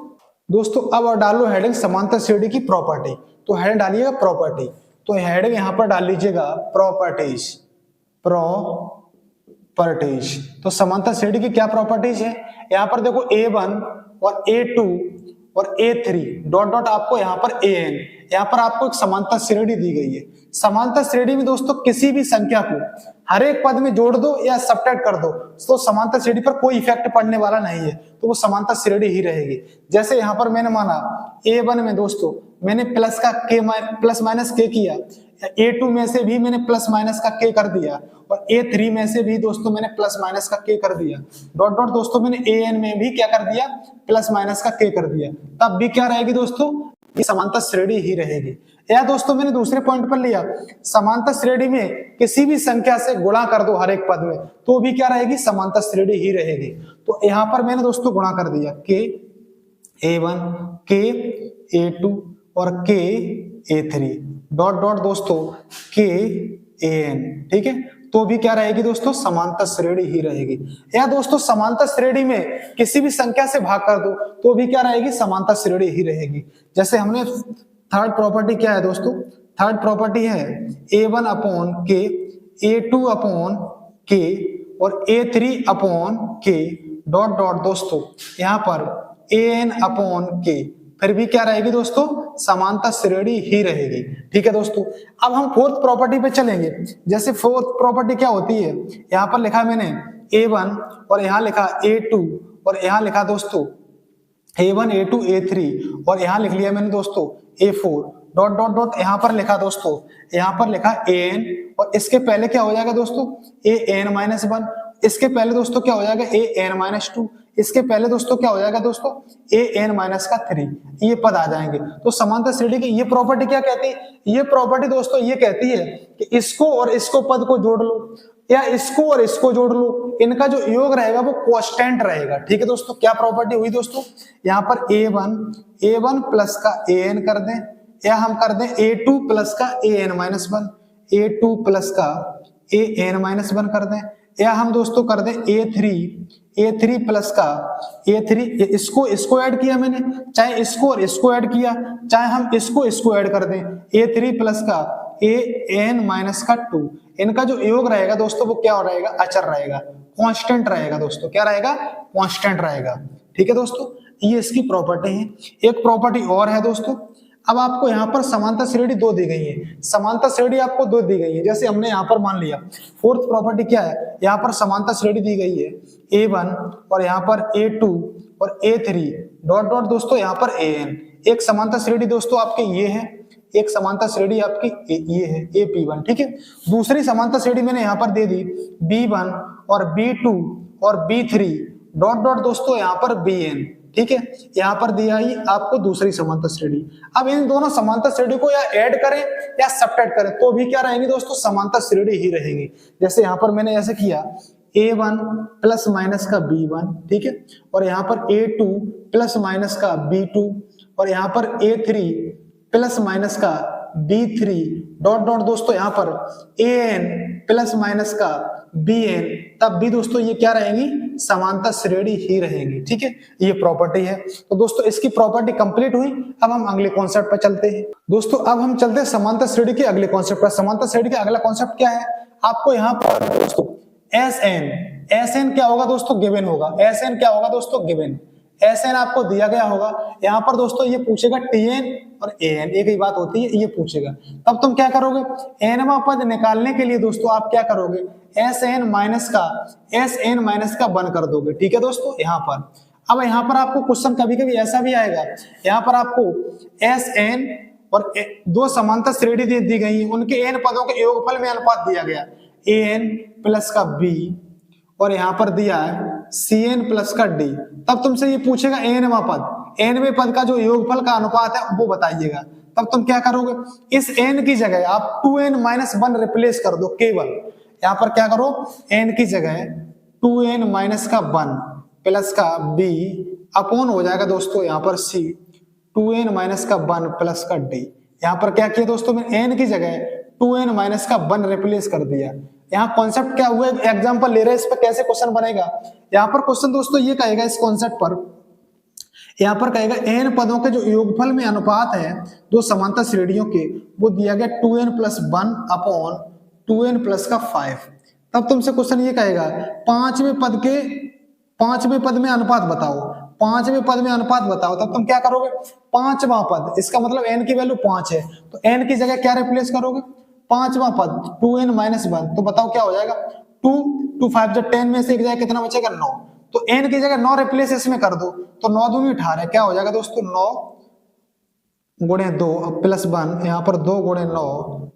अब और डालो हेडिंग समांतर श्रेणी की प्रॉपर्टी, तो हेडिंग डालिएगा प्रॉपर्टी, तो हेडिंग यहाँ पर डाल लीजिएगा प्रॉपर्टीज, तो समांतर श्रेणी की क्या प्रॉपर्टीज है, यहाँ पर देखो a1 और a2 और a3 डॉट डॉट, आपको यहाँ पर an, यहाँ पर आपको एक समांतर श्रेणी दी गई है। समांतर श्रेणी में दोस्तों किसी भी संख्या को हर एक पद में जोड़ दो या सबट्रैक्ट कर दो, तो समांतर श्रेणी पर कोई इफेक्ट पड़ने वाला नहीं है, तो वो समांतर श्रेणी ही रहेगी। जैसे यहाँ पर मैंने माना a1 में दोस्तों मैंने प्लस का k प्लस माइनस k किया, a2 में से भी मैंने प्लस माइनस का k कर दिया, और a3 में से भी दोस्तों मैंने प्लस माइनस का k कर दिया, डॉट डॉट दोस्तों मैंने an में भी क्या कर दिया, प्लस माइनस का k कर दिया, तब भी क्या रहेगी दोस्तों, ये समांतर श्रेणी ही रहेगी। या दोस्तों मैंने दूसरे पॉइंट पर लिया, समांतर श्रेणी में किसी भी संख्या से गुणा कर दो हर एक पद में, तो भी क्या रहेगी, समांतर श्रेणी ही रहेगी। तो यहाँ पर मैंने दोस्तों गुणा कर दिया, k a1, k a2 और k a3 डॉट डॉट दोस्तों k an, ठीक है, तो भी क्या रहेगी दोस्तों, समांतर श्रेणी ही रहेगी। या दोस्तों समांतर श्रेणी में किसी भी संख्या से भाग कर दो, तो भी क्या रहेगी, समांतर श्रेणी ही रहेगी। जैसे हमने थर्ड प्रॉपर्टी क्या है दोस्तों, थर्ड प्रॉपर्टी है a1 upon k, a2 upon k और a3 upon k dot dot दोस्तों यहाँ पर an अपॉन k, फिर भी क्या रहेगी दोस्तों, समांतर श्रेणी ही रहेगी। ठीक है दोस्तों, अब हम फोर्थ प्रॉपर्टी पे चलेंगे। जैसे फोर्थ प्रॉपर्टी क्या होती है, यहाँ पर लिखा मैंने a1 और यहाँ लिखा a2 और यहाँ लिखा दोस्तों a1 a2 a3 और यहाँ लिख लिया मैंने दोस्तों a4 डॉट डॉट डॉट, यहाँ पर लिखा दोस्तों, यहाँ पर लिखा an और इसके पहले क्या हो जाएगा दोस्तों, an-1, इसके पहले दोस्तों क्या हो जाएगा, an-2, इसके पहले दोस्तों क्या हो जाएगा दोस्तों, an-3, ये पद आ जाएंगे। तो समांतर श्रेणी की ये प्रॉपर्टी क्या कहती है, ये प्रॉपर्टी दोस्तों ये कहती है कि इसको और इसको पद को जोड़ लो या इसको और इसको जोड़ लो, इनका जो योग रहेगा वो कांस्टेंट रहेगा। ठीक है दोस्तों, क्या प्रॉपर्टी हुई दोस्तों, यहाँ पर a1 प्लस का an कर दें, या हम कर दें a2 प्लस का an-1, a2 प्लस का an-1 कर दें, या हम दोस्तों कर दें a3 प्लस का a3, इसको ऐड किया मैंने, चाहे इसको और इसको ऐड किया, चाहे हम इसको ऐड कर दें, a3 प्लस का an-2, इनका जो योग रहेगा दोस्तों वो क्या रहेगा, अचर रहेगा, कांस्टेंट रहेगा दोस्तों, क्या रहेगा, कांस्टेंट रहेगा। ठीक है दोस्तों, ये इसकी प्रॉपर्टी है। एक प्रॉपर्टी और है दोस्तों, अब आपको यहाँ पर समांतर श्रेणी 2 दी गई है, समांतर श्रेणी आपको 2 दी गई है। जैसे हमने यहाँ पर मान लिया फोर्थ प्रॉपर्टी क्या है, यहाँ पर समांतर श्रेणी दी गई है a1 और यहाँ पर a2 और a3 डॉट डॉट दोस्तों यहाँ पर an, एक समांतर श्रेणी दोस्तों आपके ये है, एक समांतर श्रेणी आपकी ये है AP1। ठीक है, दूसरी समांतर श्रेणी मैंने यहाँ पर दे दी B1 और B2 और B3 डॉट डॉट दोस्तों यहाँ पर BN। ठीक है, यहाँ पर दिया ही आपको दूसरी समांतर श्रेणी। अब इन दोनों समांतर श्रेणी को या ऐड करें या सबट्रैक्ट करें, तो भी क्या रहेंगी दोस्तों, समांतर श्रेणी ही रहेगी। जैसे यहाँ पर मैंने ऐसे किया a1 प्लस माइनस का b1, ठीक है, और यहाँ पर a2 प्लस माइनस का b2 और यहाँ पर a3 प्लस माइनस का B3 डॉट डॉट दोस्तों यहाँ पर AN प्लस माइनस का BN, तब भी दोस्तों ये क्या रहेंगी, समांतर श्रेणी ही रहेंगी। ठीक है, ये प्रॉपर्टी है। तो दोस्तों इसकी प्रॉपर्टी कंप्लीट हुई। अब हम अगले कॉन्सेप्ट पर चलते हैं। दोस्तों अब हम चलते हैं समांतर श्रेणी के अगले कॉन्सेप्ट पर। समांतर श्रेणी का अगला कॉन्सेप्ट क्या है, आपको यहाँ पर दोस्तों SN क्या होगा दोस्तों, गिवन होगा। SN क्या होगा दोस्तों, गिवन। SN आपको दिया गया होगा। यहाँ पर दोस्तों ये पूछेगा TN और AN, एक ही बात होती है, ये पूछेगा। तब तुम क्या करोगे, nवा पद निकालने के लिए दोस्तों आप क्या करोगे, SN माइनस का 1 कर दोगे। ठीक है दोस्तों, यहाँ पर अब यहाँ पर आपको क्वेश्चन कभी कभी ऐसा भी आएगा, यहाँ पर आपको SN और दो समांतर श्रेणी दी गई, उनके n पदों के योगफल में अनुपात दिया गया, AN प्लस का B और यहाँ पर दिया है CN प्लस का D। तब तुमसे ये पूछेगा nवा पद, nवें पद का जो योगफल का अनुपात है वो बताइएगा। तब तुम क्या करोगे, इस n की जगह आप 2n माइनस 1 रिप्लेस कर दो। केवल यहाँ पर क्या करो, n की जगह 2n माइनस का 1 प्लस का B अपॉन हो जाएगा दोस्तों यहाँ पर C 2n माइनस का 1 प्लस का D। यहाँ पर क्या किया दोस्तों, मैंने n की जगह 2n माइनस का 1 रिप्लेस कर दिया। यहाँ कॉन्सेप्ट क्या हुआ, एग्जांपल ले रहे हैं, इस पर कैसे क्वेश्चन बनेगा। यहाँ पर क्वेश्चन दोस्तों ये कहेगा, इस कॉन्सेप्ट पर यहाँ पर कहेगा n पदों के जो योगफल में अनुपात है दो समांतर श्रेणियों के, वो दिया गया 2n plus 1 upon 2n plus का 5। तब तुमसे क्वेश्चन ये कहेगा पांचवें पद में अनुपात बताओ, पांचवें पद में अनुपात बताओ। तब तुम क्या करोगे, पांचवा पद, इसका मतलब n की वैल्यू 5 है, तो n की जगह क्या रिप्लेस करोगे, पांचवा पद 2n माइनस 1। तो बताओ क्या हो जाएगा, 2 5 जब 10 में से एक जगह कितना बचेगा, 9। तो n की जगह 9 रिप्लेस इसमें कर दो, तो 9 दूनी 18, क्या हो जाएगा दोस्तों, 9 गुणे 2 प्लस 1, यहाँ पर 2 गुणे 9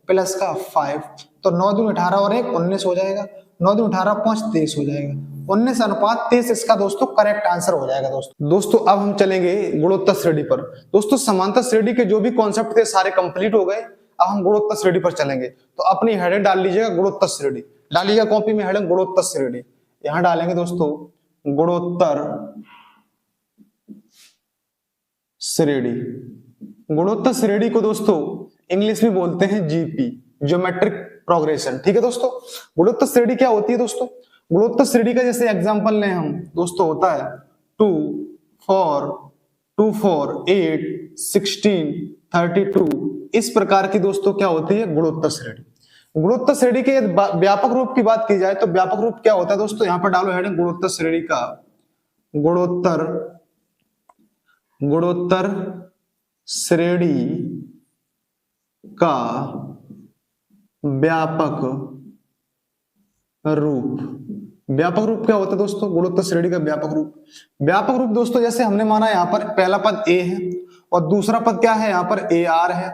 प्लस का 5, तो 9 दूनी 18 और 1 19 हो जाएगा, 9 दूनी 18 5 23 हो जाएगा, 19 अनुपात 23 इसका दोस्तों करेक्ट आंसर हो जाएगा। दोस्तों अब हम चलेंगे गुणोत्तर श्रेणी पर। दोस्तों समांतर श्रेणी के जो भी कॉन्सेप्ट थे सारे कंप्लीट हो गए, अब हम गुणोत्तर श्रेणी पर चलेंगे। तो अपनी हेडिंग डाल लीजिएगा गुणोत्तर श्रेणी, डालिएगा कॉपी में हेडिंग गुणोत्तर श्रेणी, यहां डालेंगे दोस्तों गुणोत्तर श्रेणी। गुणोत्तर श्रेणी को दोस्तों इंग्लिश में बोलते हैं जीपी, ज्योमेट्रिक प्रोग्रेशन। ठीक है दोस्तों, गुणोत्तर श्रेणी क्या होती है दोस्तों, गुणोत्तर श्रेणी का जैसे एग्जांपल लें हम दोस्तों, होता है 2 4 2 4 8 16 32, इस प्रकार की दोस्तों क्या होती है गुणोत्तर श्रेणी। गुणोत्तर श्रेणी के व्यापक रूप की बात की जाए तो व्यापक रूप क्या होता है दोस्तों, यहां पर डालो हेडिंग गुणोत्तर श्रेणी का, गुणोत्तर श्रेणी का व्यापक रूप क्या होता है दोस्तों, गुणोत्तर श्रेणी का व्यापक रूप दोस्तों, जैसे हमने माना यहाँ पर पहला पद a है और दूसरा पद क्या है, यहाँ पर AR है,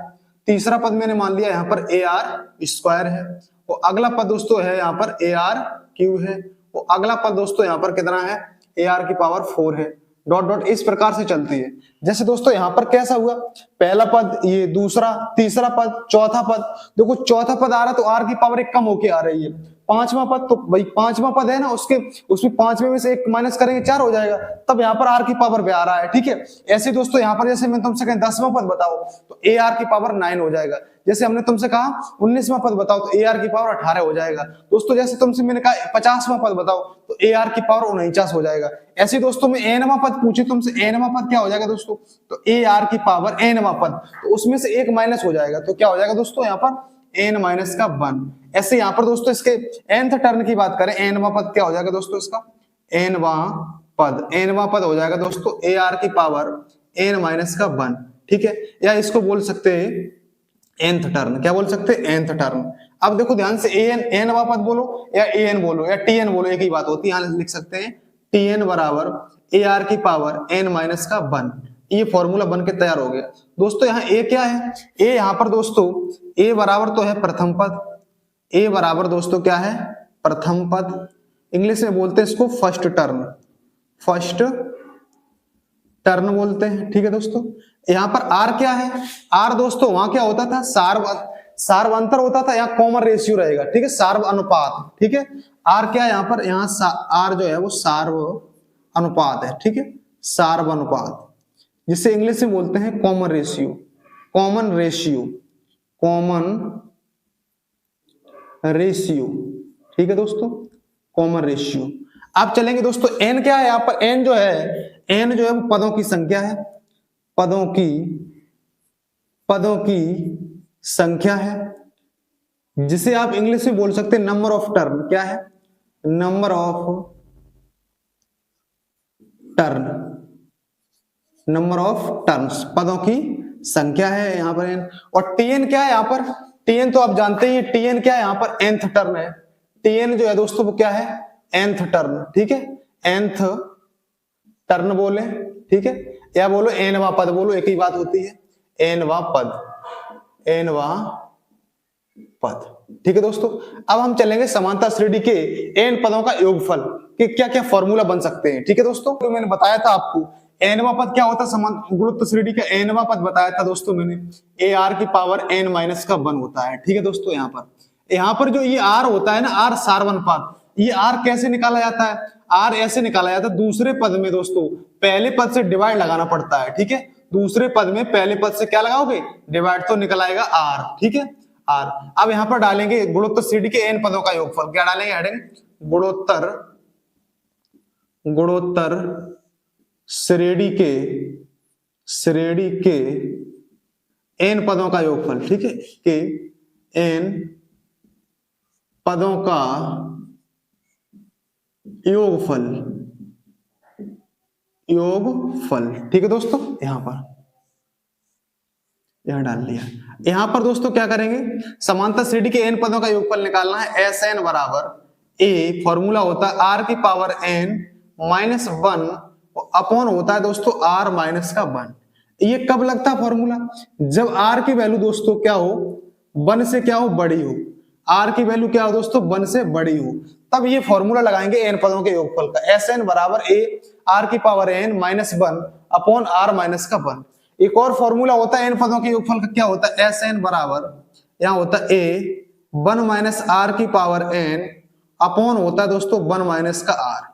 तीसरा पद मैंने मान लिया यहाँ पर AR स्क्वायर है, और अगला पद दोस्तों है यहाँ पर AR³ है, और अगला पद दोस्तों यहाँ पर कितना है, AR की पावर 4 है, डॉट डॉट इस प्रकार से चलती है। जैसे दोस्तों यहाँ पर कैसा हुआ, पहला पद, ये दूसरा, तीसरा पद, चौथा पद, देखो चौथा पद आ रहा है तो R की पावर 1 कम होके आ रही है, पांचवा पद, तो भाई पांचवा पद है ना, उसमें पांचवे में से 1 माइनस करेंगे 4 हो जाएगा, तब यहाँ पर R की पावर भी आ रहा है। ठीक है, ऐसे दोस्तों यहाँ पर जैसे मैं तुमसे कहें 10वां पद बताओ तो AR की पावर 9 हो जाएगा, जैसे हमने तुमसे कहा 19वां पद बताओ तो AR की पावर 18 हो जाएगा दोस्तों, जैसे तुमसे मैंने कहा 50वां पद बताओ तो AR की पावर 49 हो जाएगा। ऐसे दोस्तों में nवां पद पूछे तुमसे, nवां पद क्या हो जाएगा दोस्तों, तो AR की पावर nवां पद, तो उसमें से 1 माइनस हो जाएगा, तो क्या हो जाएगा दोस्तों यहाँ पर n माइनस का 1। ऐसे यहाँ पर दोस्तों इसके nth टर्न की बात करें, nवां पद क्या हो जाएगा दोस्तों, इसका nवां पद हो जाएगा दोस्तों AR की पावर n माइनस का 1। ठीक है, या इसको बोल सकते हैं nth टर्न, क्या बोल सकते हैं nth टर्न। अब देखो ध्यान से nवां पद बोलो या an बोलो या tn बोलो, एक ही बात होती है, यहाँ लिख सकते हैं tn बराबर AR की पावर n माइनस का 1। ये फॉर्मूला बन के तैयार हो गया दोस्तों। यहाँ a क्या है, a यहाँ पर दोस्तों a बराबर तो है प्रथम पद, a बराबर दोस्तों क्या है, प्रथम पद, इंग्लिश में बोलते हैं इसको फर्स्ट टर्न बोलते हैं। ठीक है दोस्तों, यहाँ पर R क्या है, R दोस्तों वहां क्या होता था, सार्वंतर होता था, यहाँ कॉमन रेशियो रहेगा। ठीक है, सार्व अनुपात। ठीक है, R क्या है यहाँ पर, यहाँ R जो है वो सार्व अनुपात है। ठीक है, सार्व अनुपात, जिसे इंग्लिश में बोलते हैं कॉमन रेशियो। कॉमन रेशियो, ठीक है दोस्तों, कॉमन रेशियो। अब चलेंगे दोस्तों, एन क्या है यहाँ पर, एन जो है वो पदों की संख्या है, पदों की संख्या है, जिसे आप इंग्लिश में बोल सकते हैं नंबर ऑफ टर्न। क्या है? Number of turn, number of turns, पदों की संख्या है यहाँ पर एन। और टीएन क्या है यहाँ पर? टीएन तो आप जानते ही, टीएन क्या है यहाँ पर? nth टर्न है। टीएन जो है दोस्तों वो क्या है? nth टर्न, ठीक है, nth टर्न बोले, ठीक है, या बोलो एनवा पद बोलो, एक ही बात होती है, एनवा पद, एनवा पद, ठीक है दोस्तों। अब हम चलेंगे समांतर श्रेणी के एन पदों का योगफल कि क्या क्या फॉर्मूला बन सकते हैं, ठीक है दोस्तों। तो मैंने बताया था आपको एनवा पद क्या होता है, समांतर गुणोत्तर श्रेणी का एनवा पद बताया था दोस्तों मैंने, ए आर की पावर एन माइनस का 1 होता है, ठीक है दोस्तों। यहाँ पर जो ये आर होता है ना, आर सारवनुपात, ये आर कैसे निकाला जाता है? आर ऐसे निकाला जाता है, दूसरे पद में दोस्तों पहले पद से डिवाइड लगाना पड़ता है, ठीक है, दूसरे पद में पहले पद से क्या लगाओगे? डिवाइड, तो निकल आएगा आर, ठीक है, आर। अब यहाँ पर डालेंगे गुणोत्तर श्रेणी के एन पदों का योगफल, क्या डालेंगे? हेडिंग गुणोत्तर श्रेणी के एन पदों का योगफल, ठीक है, के एन पदों का योगफल, ठीक है दोस्तों। यहां डाल लिया। यहां पर दोस्तों क्या करेंगे? समांतर श्रेणी के एन पदों का योगफल निकालना है। एस एन बराबर ए, फॉर्मूला होता है आर की पावर एन माइनस 1 अपॉन होता है दोस्तों आर माइनस का 1। ये कब लगता है फॉर्मूला? जब आर की वैल्यू दोस्तों क्या हो? 1 से क्या हो? बड़ी हो। आर की वैल्यू क्या हो दोस्तों? 1 से बड़ी हो, तब ये फॉर्मूला लगाएंगे एन पदों के योगफल का। एस एन बराबर ए आर की power N minus 1 upon R minus का 1। एक और फॉर्मूला होता है एन पदों के योगफल का, क्या होता है? एस एन बराबर यहाँ होता है ए 1 माइनस आर की पावर एन अपॉन होता है दोस्तों 1 माइनस का आर।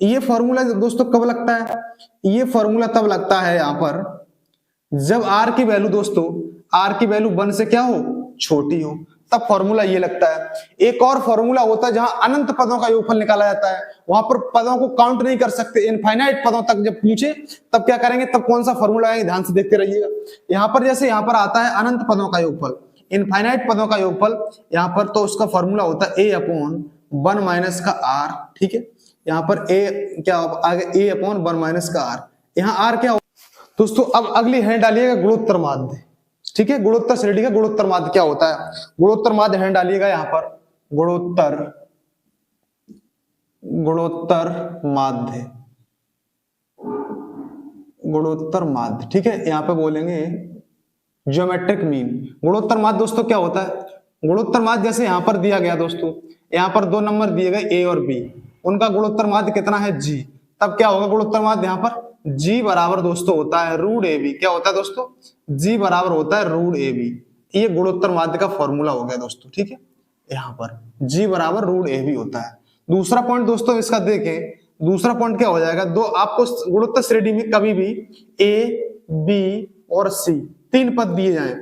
ये फॉर्मूला दोस्तों कब लगता है? ये फॉर्मूला तब लगता है यहाँ पर जब आर की वैल्यू दोस्तों, आर की वैल्यू 1 से क्या हो? छोटी हो, तब फॉर्मूला ये लगता है। एक और फॉर्मूला होता है जहां अनंत पदों का योगफल निकाला जाता है, वहां पर पदों को काउंट नहीं कर सकते, इनफाइनाइट पदों तक जब पूछे तब क्या करेंगे? तब कौन सा फॉर्मूला है, ध्यान से देखते रहिएगा। यहाँ पर जैसे यहाँ पर आता है अनंत पदों का योगफल, इनफाइनाइट पदों का योगफल यहाँ पर, तो उसका फॉर्मूला होता है ए अपॉन 1 माइनस का आर, ठीक है। यहाँ पर ए क्या आगे? ए अपॉन 1 माइनस का आर। यहाँ आर क्या हो दोस्तों? अब अगली हैंड डालिएगा गुणोत्तर माध्य, ठीक है, गुणोत्तर श्रेणी का गुणोत्तर माध्य क्या होता है? गुणोत्तर माध्य हैंड डालिएगा यहाँ पर, गुणोत्तर माध्य, ठीक है। यहाँ पे बोलेंगे ज्योमेट्रिक मीन। गुणोत्तर माध्य दोस्तों क्या होता है? गुणोत्तर माध्य जैसे यहाँ पर दिया गया दोस्तों, यहाँ पर 2 नंबर दिए गए ए और बी, उनका गुणोत्तर माध्य कितना है? जी। तब क्या होगा गुणोत्तर माध्य यहाँ पर? जी बराबर दोस्तों होता है रूट ए बी। क्या होता है दोस्तों? जी बराबर होता है रूट ए बी। ये गुणोत्तर माध्य का फॉर्मूला हो गया दोस्तों, ठीक है। यहाँ पर जी बराबर रूट ए बी होता है। दूसरा पॉइंट दोस्तों इसका देखें, दूसरा पॉइंट क्या हो जाएगा? दो आपको गुणोत्तर श्रेणी में कभी भी ए बी और सी 3 पद दिए जाए,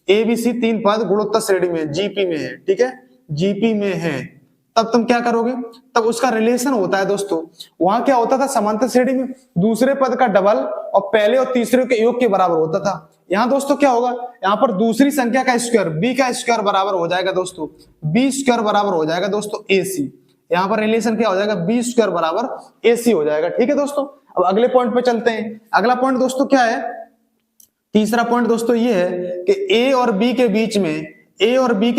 ए बी सी 3 पद गुणोत्तर श्रेणी में जीपी में है, ठीक है, जीपी में है, तब तुम क्या करोगे? तब उसका रिलेशन होता है दोस्तों, वहां क्या होता था समांतर श्रेणी में? दूसरे पद का डबल और पहले और तीसरे के योग के बराबर होता था। यहाँ दोस्तों क्या होगा? यहाँ पर दूसरी संख्या का स्क्वायर बी का स्क्वायर बराबर हो जाएगा दोस्तों, बी स्क्वायर बराबर हो जाएगा दोस्तों ए सी। यहाँ पर रिलेशन क्या हो जाएगा? बी स्क्वायर बराबर ए सी हो जाएगा, ठीक है दोस्तों। अब अगले पॉइंट पे चलते हैं। अगला पॉइंट दोस्तों क्या है? तीसरा पॉइंट दोस्तों ये है कि ए और बी के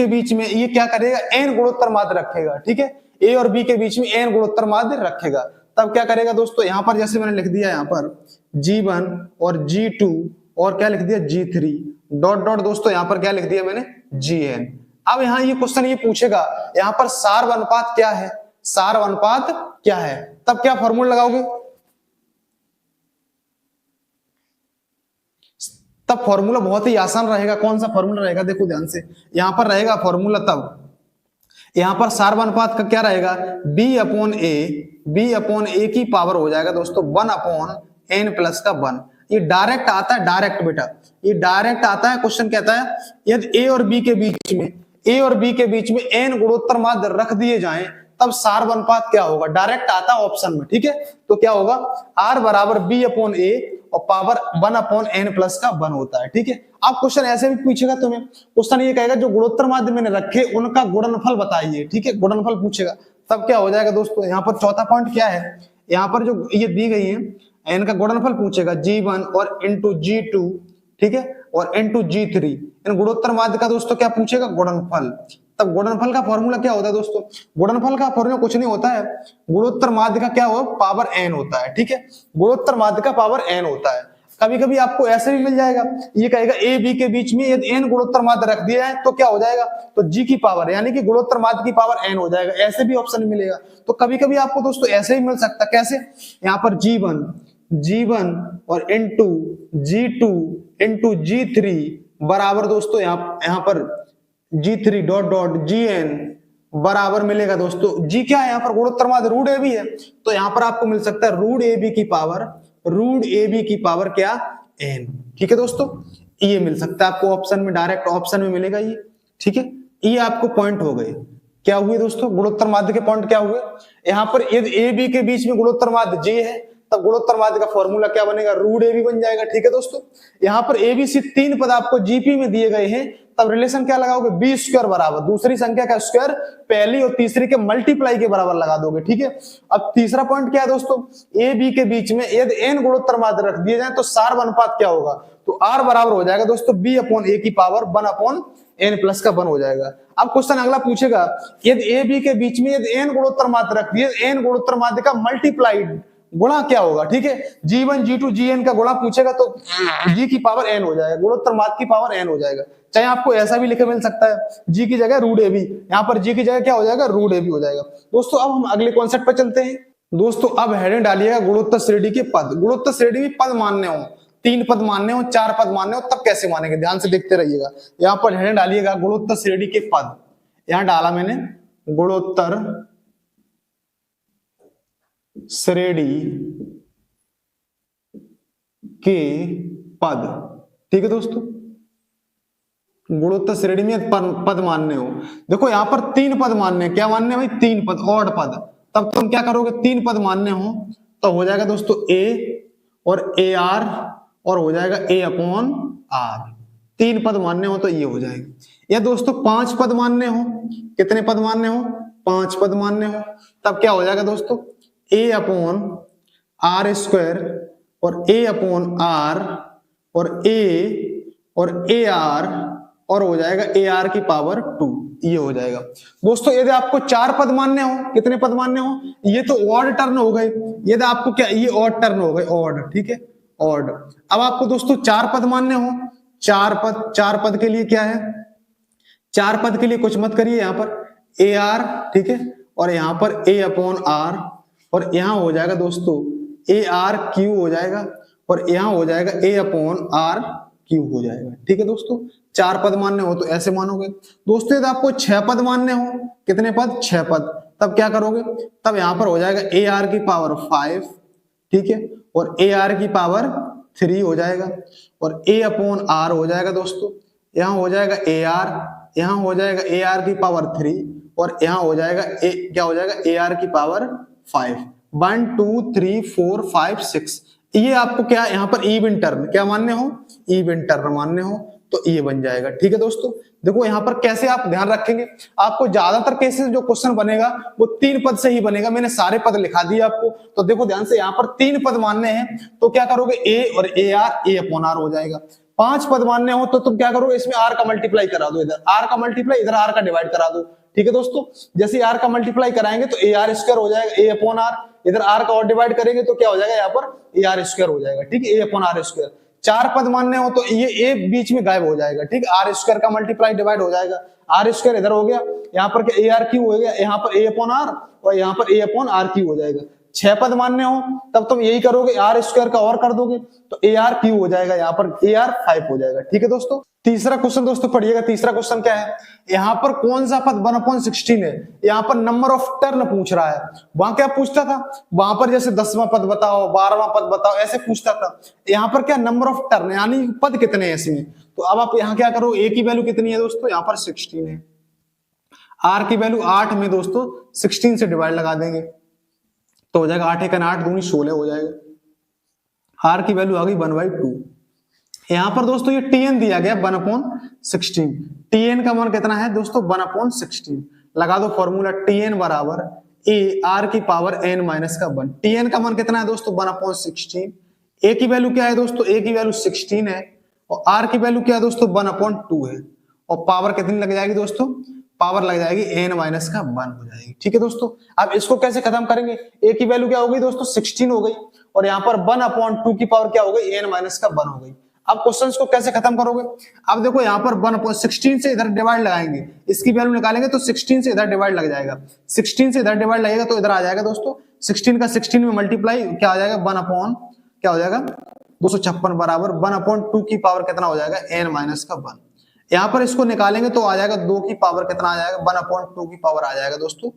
बीच में ये क्या करेगा? एन गुणोत्तर माध्य रखेगा, ठीक है, ए और बी के बीच में एन गुणोत्तर माध्य रखेगा। तब क्या करेगा दोस्तों? यहाँ पर जैसे मैंने लिख दिया यहाँ पर G1 और G2 और क्या लिख दिया? G3 डॉट डॉट दोस्तों यहाँ पर क्या लिख दिया मैंने? Gn। अब यहाँ ये क्वेश्चन ये पूछेगा यहाँ पर सार अनुपात क्या है? सार अनुपात क्या है? तब क्या फॉर्मूला लगाओगे? तब फॉर्मूला बहुत ही आसान रहेगा। कौन सा फॉर्मूला रहेगा? देखो ध्यान से, यहां पर रहेगा फॉर्मूला, तब यहां पर सार अनुपात का क्या रहेगा? बी अपॉन ए की पावर हो जाएगा दोस्तों 1 अपॉन एन प्लस का 1। ये डायरेक्ट आता है, डायरेक्ट बेटा, ये डायरेक्ट आता है। क्वेश्चन कहता है यदि ए और बी के बीच में, ए और बी के बीच में n गुणोत्तर माध्य रख दिए जाएं तब सार अनुपात क्या होगा, डायरेक्ट आता है ऑप्शन में, ठीक है। तो क्या होगा, r बराबर b अपॉन a और पावर 1 अपॉन n प्लस का 1 होता है, ठीक है। अब क्वेश्चन ऐसे भी पूछेगा तुम्हें, क्वेश्चन ये कहेगा जो गुणोत्तर माध्य मैंने रखे उनका गुणनफल बताइए, ठीक है, गुणनफल पूछेगा। तब क्या हो जाएगा दोस्तों, यहाँ पर चौथा पॉइंट क्या है, यहाँ पर जो ये दी गई है इनका गुणनफल पूछेगा G1 और इंटू G2, ठीक है, और इंटू G3। इन गुणोत्तर माध्य का दोस्तों क्या पूछेगा, गुणनफल। तब गुणनफल का फॉर्मूला क्या होता है दोस्तों, गुणनफल का फॉर्मूला कुछ नहीं होता है, गुणोत्तर माध्य का क्या हो, पावर n होता है, ठीक है, गुणोत्तर माध्य का पावर n होता है। कभी कभी आपको ऐसे भी मिल जाएगा, ये कहेगा ए बी के बीच में यदि n गुणोत्तर माध्य रख दिया है तो क्या हो जाएगा, तो g की पावर यानी कि गुणोत्तर माध्य की पावर n हो जाएगा, ऐसे भी ऑप्शन मिलेगा। तो कभी कभी आपको दोस्तों ऐसे ही मिल सकता है, कैसे, यहाँ पर G1 और इंटू G2 इंटू G3 बराबर दोस्तों यहाँ पर G3 डॉट डॉट Gn बराबर मिलेगा दोस्तों, G क्या है यहाँ पर, गुणोत्तर माध्य रूट ए बी है, तो यहाँ पर आपको मिल सकता है रूट ए बी की पावर क्या, n, ठीक है दोस्तों। ये मिल सकता है आपको ऑप्शन में, डायरेक्ट ऑप्शन में मिलेगा ये, ठीक है। ये आपको पॉइंट हो गए, क्या हुए दोस्तों, गुणोत्तर माध्य के पॉइंट क्या हुए। यहाँ पर यदि ए बी के बीच में गुणोत्तर माध्य J है तब गुणोत्तर माध्य का फॉर्मूला क्या बनेगा, रूट ए बी बन जाएगा, ठीक है दोस्तों। यहाँ पर ए बी सी 3 पद आपको जीपी में दिए गए हैं, तब रिलेशन क्या लगाओगे, बी स्क्वायर बराबर दूसरी संख्या का स्क्वायर पहली और तीसरी के मल्टीप्लाई के बराबर लगा दोगे, ठीक है। अब तीसरा पॉइंट क्या है दोस्तों, ए बी के बीच में यदि n गुणोत्तर माध्य रख दिए जाए तो सार अनुपात क्या होगा, तो r बराबर हो जाएगा दोस्तों b अपॉन a की पावर 1 अपॉन n प्लस का 1 हो जाएगा। अब क्वेश्चन अगला पूछेगा यदि ए बी के बीच में यदि n गुणोत्तर माध्य रख दिए, n गुणोत्तर माध्य का मल्टीप्लाइड गुणा क्या होगा, ठीक है, G1 G2 Gn का गुणा पूछेगा तो G की पावर n हो जाएगा, गुणोत्तर माध्य की पावर n हो जाएगा। चाहे आपको ऐसा भी लिखे मिल सकता है, G की जगह रूट ए बी, यहाँ पर G की जगह क्या हो जाएगा, रूट ए बी हो जाएगा। दोस्तों अब हम अगले कॉन्सेप्ट पर चलते हैं। दोस्तों अब हेडिंग डालिएगा गुणोत्तर श्रेणी के पद। गुणोत्तर श्रेणी में पद मानने हो, 3 पद मानने हो, 4 पद मानने हो, तब कैसे मानेंगे, ध्यान से देखते रहिएगा। यहाँ पर हेडिंग डालिएगा गुणोत्तर श्रेणी के पद, यहाँ डाला मैंने गुणोत्तर श्रेणी के पद, ठीक है दोस्तों। गुणोत्तर श्रेणी में पद मानने हो, देखो यहाँ पर 3 पद मानने, क्या मानने भाई, 3 पद, ऑड पद। तब तुम क्या करोगे, 3 पद मानने हो तो हो जाएगा दोस्तों a और AR और हो जाएगा a अपॉन r। 3 पद मानने हो तो ये हो जाएगा। या दोस्तों 5 पद मानने हो, कितने पद मानने हो, 5 पद मानने हो, तब क्या हो जाएगा दोस्तों a अपॉन r स्क्वायर और a अपॉन r और a और AR और हो जाएगा AR की पावर 2, ये हो जाएगा। दोस्तों यदि आपको 4 पद मानने हो, कितने पद मानने हो, ये तो ऑड टर्न हो गए, यदि आपको क्या, ये ऑड टर्न हो गए, ऑड, ठीक है, ऑड। अब आपको दोस्तों 4 पद मानने हो, 4 पद के लिए क्या है, 4 पद के लिए कुछ मत करिए, यहाँ पर AR, ठीक है, और यहाँ पर a अपॉन r और यहाँ हो जाएगा दोस्तों AR क्यू हो जाएगा और यहाँ हो जाएगा a अपॉन r क्यूब हो जाएगा, ठीक है दोस्तों। 4 पद मानने हो तो ऐसे मानोगे। दोस्तों यदि आपको 6 पद मानने हो, कितने पद, 6 पद, तब क्या करोगे, तब यहाँ पर हो जाएगा AR की पावर 5, ठीक है, और AR की पावर 3 हो जाएगा और a अपॉन r हो जाएगा दोस्तों, यहाँ हो जाएगा AR, यहाँ हो जाएगा AR की पावर 3 और यहाँ हो जाएगा क्या हो जाएगा, AR की पावर 5। 1 2 3 4 5 6, ये आपको क्या यहाँ पर इवन टर्म क्या मानने हो, इवन टर्म मानने हो तो ये बन जाएगा, ठीक है दोस्तों। देखो यहाँ पर कैसे आप ध्यान रखेंगे, आपको ज्यादातर केसेस जो क्वेश्चन बनेगा वो 3 पद से ही बनेगा। मैंने सारे पद लिखा दिए आपको, तो देखो ध्यान से, यहाँ पर 3 पद मानने हैं तो क्या करोगे, a और AR a अपॉन r हो जाएगा। 5 पद मानने हो तो तुम क्या करोगे, इसमें r का मल्टीप्लाई करा दो, इधर r का मल्टीप्लाई, इधर r का डिवाइड करा दो, ठीक है दोस्तों। जैसे r का मल्टीप्लाई कराएंगे तो AR स्क्वायर हो जाएगा a अपॉन r, इधर r का और डिवाइड करेंगे तो क्या हो जाएगा, यहाँ पर AR स्क्वायर हो जाएगा, ठीक है, a अपॉन r स्क्वायर। 4 पद मानने हो तो ये a बीच में गायब हो जाएगा, ठीक है, r स्क्वायर का मल्टीप्लाई डिवाइड हो जाएगा, r स्क्वायर इधर हो गया, यहाँ पर क्या AR क्यू हो गया, यहाँ पर a अपॉन r और यहाँ पर a अपॉन r क्यू हो जाएगा। 6 पद मान्य हो तब तुम यही करोगे, आर स्क्वायर का और कर दोगे तो ए आर क्यू हो जाएगा, यहाँ पर ए आर 5 हो जाएगा। ठीक है दोस्तों, तीसरा क्वेश्चन दोस्तों पढ़िएगा। तीसरा क्वेश्चन क्या है, यहाँ पर कौन सा पद 1/16 है, यहाँ पर नंबर ऑफ टर्न पूछ रहा है। वहां क्या पूछता था, वहां पर जैसे 10वां पद बताओ, 12वां पद बताओ, ऐसे पूछता था। यहाँ पर क्या नंबर ऑफ टर्न यानी पद कितने हैं इसमें। तो अब आप यहाँ क्या करो, ए की वैल्यू कितनी है दोस्तों, यहाँ पर 16 है। आर की वैल्यू 8 में दोस्तों 16 से डिवाइड लगा देंगे तो हो जाएगा 8 × 8 दूनी 16 हो जाएगा। आर की वैल्यू आ गई 1/2। यहां पर दोस्तों ये टीएन दिया गया 1/16। टीएन का मान कितना है दोस्तों 1/16। लगा दो फॉर्मूला, टीएन बराबर ए आर की पावर एन माइनस का 1। टीएन का मान कितना है दोस्तों 1/16। ए की वैल्यू क्या है दोस्तों, ए की वैल्यू 16 है और आर की वैल्यू क्या है दोस्तों 1/2 है। और पावर कितनी लग जाएगी दोस्तों, पावर लग जाएगी n माइनस का 1 हो जाएगी। ठीक है दोस्तों, अब इसको कैसे खत्म करेंगे, a की वैल्यू क्या हो गई दोस्तों 16 हो गई और यहाँ पर 1/2 की पावर क्या हो गई n माइनस का 1 हो गई। अब क्वेश्चंस को कैसे खत्म करोगे, अब देखो यहाँ पर 1/16 से इधर डिवाइड लगाएंगे, इसकी वैल्यू निकालेंगे तो 16 से इधर डिवाइड लग जाएगा, 16 से इधर डिवाइड लगेगा तो इधर आ जाएगा दोस्तों 16 का 16 में मल्टीप्लाई क्या आ जाएगा 1 क्या हो जाएगा 256 बराबर 1/2 की पावर कितना हो जाएगा n माइनस का 1। यहाँ पर इसको निकालेंगे तो आ जाएगा 2 की पावर कितना आ जाएगा 1/2 की पावर आ जाएगा दोस्तों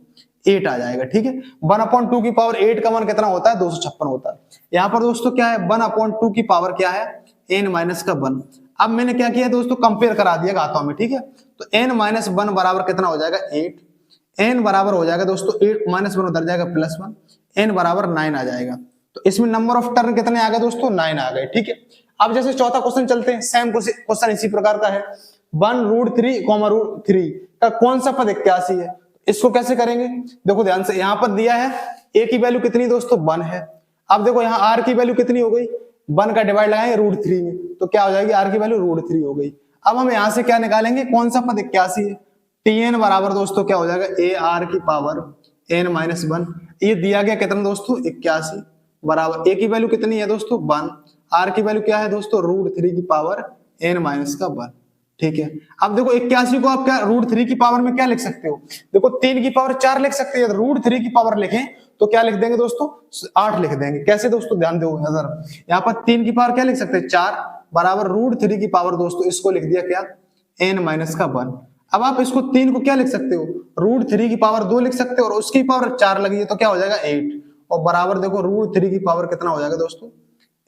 8 आ जाएगा। ठीक है, 1/2 की पावर 8 का मान कितना होता है 256 होता है। यहाँ पर दोस्तों क्या है 1/2 की पावर क्या है n माइनस का 1। अब मैंने क्या किया दोस्तों कंपेयर करा दिया घातों में। ठीक है, तो n माइनस 1 बराबर कितना हो जाएगा 8। n बराबर हो जाएगा दोस्तों 8 माइनस 1 उधर जाएगा +1, n बराबर 9 आ जाएगा। तो इसमें नंबर ऑफ टर्न कितने आ गए दोस्तों 9 आ गए। ठीक है, अब जैसे चौथा क्वेश्चन चलते हैं, सेम क्वेश्चन इसी प्रकार का है। 1√3, का कौन सा पद 81 है, इसको कैसे करेंगे देखो ध्यान से। यहां पर दिया है a की वैल्यू कितनी दोस्तों 1 है। अब देखो यहाँ r की वैल्यू कितनी हो गई, 1 का डिवाइड लगाएंगे √3 में तो क्या हो जाएगी r की वैल्यू √3 हो गई। अब हम यहां से क्या निकालेंगे कौन सा पद 81 है, tn बराबर दोस्तों क्या हो जाएगा a r की पावर n माइनस 1। ये दिया गया कितना दोस्तों 81 बराबर a की वैल्यू कितनी है दोस्तों 1, r की वैल्यू क्या है दोस्तों √3 की पावर n माइनस का 1। ठीक है, अब देखो 81 को आप क्या √3 की पावर में क्या लिख सकते हो, देखो 3 की पावर 4 लिख सकते हैं, √3 की पावर लिखें तो क्या लिख देंगे दोस्तों 8 लिख देंगे। कैसे दोस्तों ध्यान दो नजर, यहाँ पर 3 की पावर क्या लिख सकते हैं 4 बराबर √3 की पावर दोस्तों इसको लिख दिया क्या n माइनस का 1। अब आप इसको 3 को क्या लिख सकते हो √3 की पावर 2 लिख सकते हो और उसकी पावर 4 लगी है तो क्या हो जाएगा 8 और बराबर देखो √3 की पावर कितना हो जाएगा दोस्तों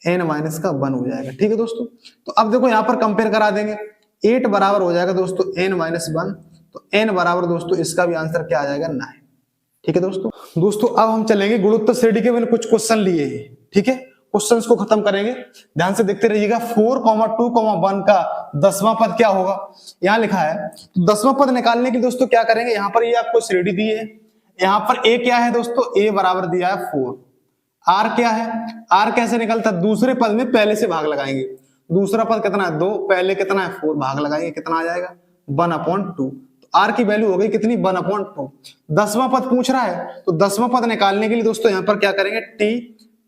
n माइनस का 1 हो जाएगा। ठीक है दोस्तों, तो अब देखो यहाँ पर कंपेयर करा देंगे 8 बराबर हो जाएगा दोस्तों n माइनस 1, तो n बराबर दोस्तों इसका भी आंसर क्या आ जाएगा 9। ठीक है दोस्तों अब हम चलेंगे गुणोत्तर श्रेणी के मैंने कुछ क्वेश्चन लिए हैं। ठीक है, क्वेश्चंस को खत्म करेंगे, ध्यान से देखते रहिएगा। 4,2,1 का 10वां पद क्या होगा, यहाँ लिखा है। तो 10वां पद निकालने के लिए दोस्तों क्या करेंगे, यहाँ पर ये आपको श्रेणी दी है, यहाँ पर a क्या है दोस्तों a बराबर दिया है 4। r क्या है, r कैसे निकलता है, दूसरे पद में पहले से भाग लगाएंगे। दूसरा पद कितना है 2, पहले कितना है 4, भाग लगाएंगे कितना आ जाएगा 1/2। तो r की वैल्यू हो गई कितनी 1/2। 10वां पद पूछ रहा है तो 10वां पद निकालने के लिए दोस्तों यहाँ पर क्या करेंगे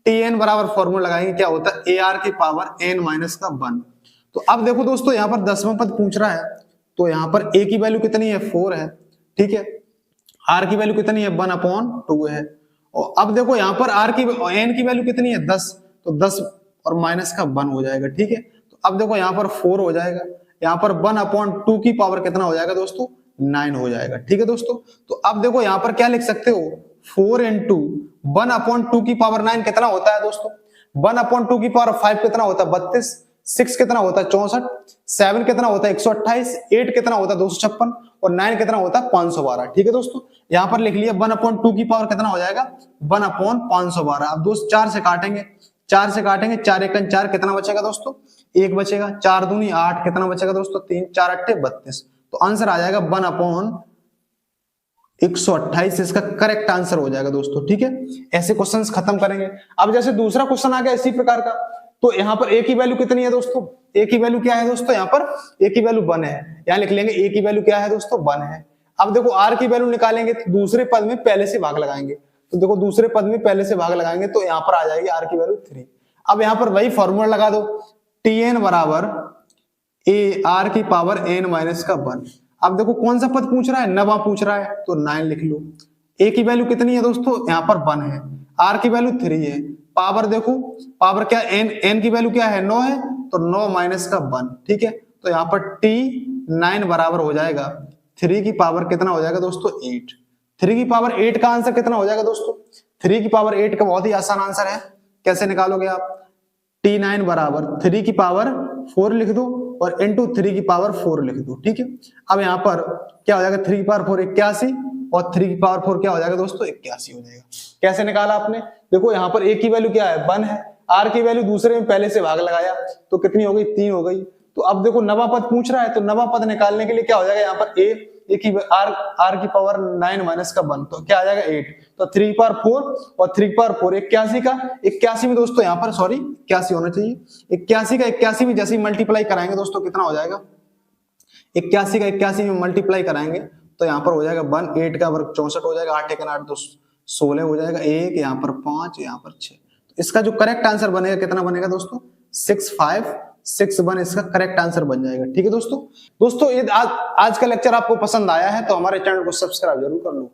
tn बराबर फॉर्मूला लगाएंगे, क्या होता है ar की पावर n माइनस का 1। तो अब देखो दोस्तों यहाँ पर 10वां पद पूछ रहा है तो यहाँ पर a की वैल्यू कितनी है 4 है। ठीक है, r की वैल्यू कितनी है 1/2 है और अब देखो यहाँ पर r की n की वैल्यू कितनी है 10, तो 10 और माइनस का 1 हो जाएगा। ठीक है, तो अब देखो यहाँ पर 4 हो जाएगा, यहाँ पर 1/2 की पावर कितना हो जाएगा दोस्तों 9 हो जाएगा। ठीक है दोस्तों, तो अब देखो यहाँ पर क्या लिख सकते हो 4 × 1/2 की पावर 9 कितना होता है दोस्तों, 1/2 की पावर 5 कितना होता है 32, 6 कितना होता है 64, 7 कितना होता है 128, 8 कितना होता है 256 और 9 कितना होता है 512। ठीक है दोस्तों, यहाँ पर लिख लिया 1/2 की पावर कितना हो जाएगा 1/512। अब दोस्त 4 से काटेंगे, 4 से काटेंगे 4 × 4 कितना बचेगा दोस्तों 1 बचेगा, 4 दूनी 8 कितना बचेगा दोस्तों 3, 4 8 32। तो आंसर आ जाएगा 1/128 इसका करेक्ट आंसर हो जाएगा दोस्तों। ठीक है, ऐसे क्वेश्चंस खत्म करेंगे। अब जैसे दूसरा क्वेश्चन आ गया इसी प्रकार का, तो यहाँ पर a की वैल्यू कितनी है दोस्तों, a की वैल्यू क्या है दोस्तों, यहाँ पर a की वैल्यू 1 है, यहाँ लिख लेंगे a की वैल्यू क्या है दोस्तों 1 है। अब देखो r की वैल्यू निकालेंगे तो दूसरे पद में पहले से भाग लगाएंगे, तो देखो दूसरे पद में पहले से भाग लगाएंगे तो यहाँ पर आ जाएगी r की वैल्यू 3। अब यहाँ पर वही फॉर्मूला लगा दो tn बराबर a r की पावर n माइनस का 1। अब देखो कौन सा पद पूछ रहा है 9वां पूछ रहा है तो 9 लिख लो। a की वैल्यू कितनी है दोस्तों यहाँ पर 1 है। आर की वैल्यू 3 है, पावर देखो, पावर क्या एन की वैल्यू क्या है 9 है, तो 9 माइनस का 1, ठीक है। तो यहाँ पर T9 बराबर हो जाएगा 3 की पावर कितना हो जाएगा दोस्तों 8। 3 की पावर 8 का आंसर कितना हो जाएगा दोस्तों, 3 की पावर 8 का बहुत ही आसान आंसर है, कैसे निकालोगे आप, T9 बराबर 3 की पावर 4 लिख दो और इंटू 3 की पावर 4 लिख दो, ठीक है। अब यहाँ पर क्या हो जाएगा 3 की पावर 4 81 और 3 की पावर 4 क्या हो जाएगा दोस्तों 81 हो जाएगा। कैसे निकाला आपने, देखो यहाँ पर एक की वैल्यू क्या है 1 है, आर की वैल्यू दूसरे में पहले से भाग लगाया तो कितनी हो गई 3 हो गई। तो अब देखो नवा पद पूछ रहा है, तो नवा पद निकालने के लिए क्या हो जाएगा यहाँ पर ए की आर की पावर 9 माइनस का 1, तो क्या आ जाएगा 8, तो 3 पावर 4 और 3 पावर 4 81 का 81 में दोस्तों यहाँ पर सॉरी 81 होना चाहिए, 81 का 81 में जैसे ही मल्टीप्लाई कराएंगे दोस्तों कितना हो जाएगा, 81 का 81 में मल्टीप्लाई कराएंगे तो यहाँ पर हो जाएगा 1, 8 का वर्ग 64 हो जाएगा, 8 1 8 2 16 हो जाएगा, 1 यहाँ पर 5 यहाँ पर 6। तो इसका जो करेक्ट आंसर बनेगा कितना बनेगा दोस्तों 6561 इसका करेक्ट आंसर बन जाएगा, ठीक है दोस्तों। दोस्तों ये आज का लेक्चर आपको पसंद आया है तो हमारे चैनल को सब्सक्राइब जरूर कर लो।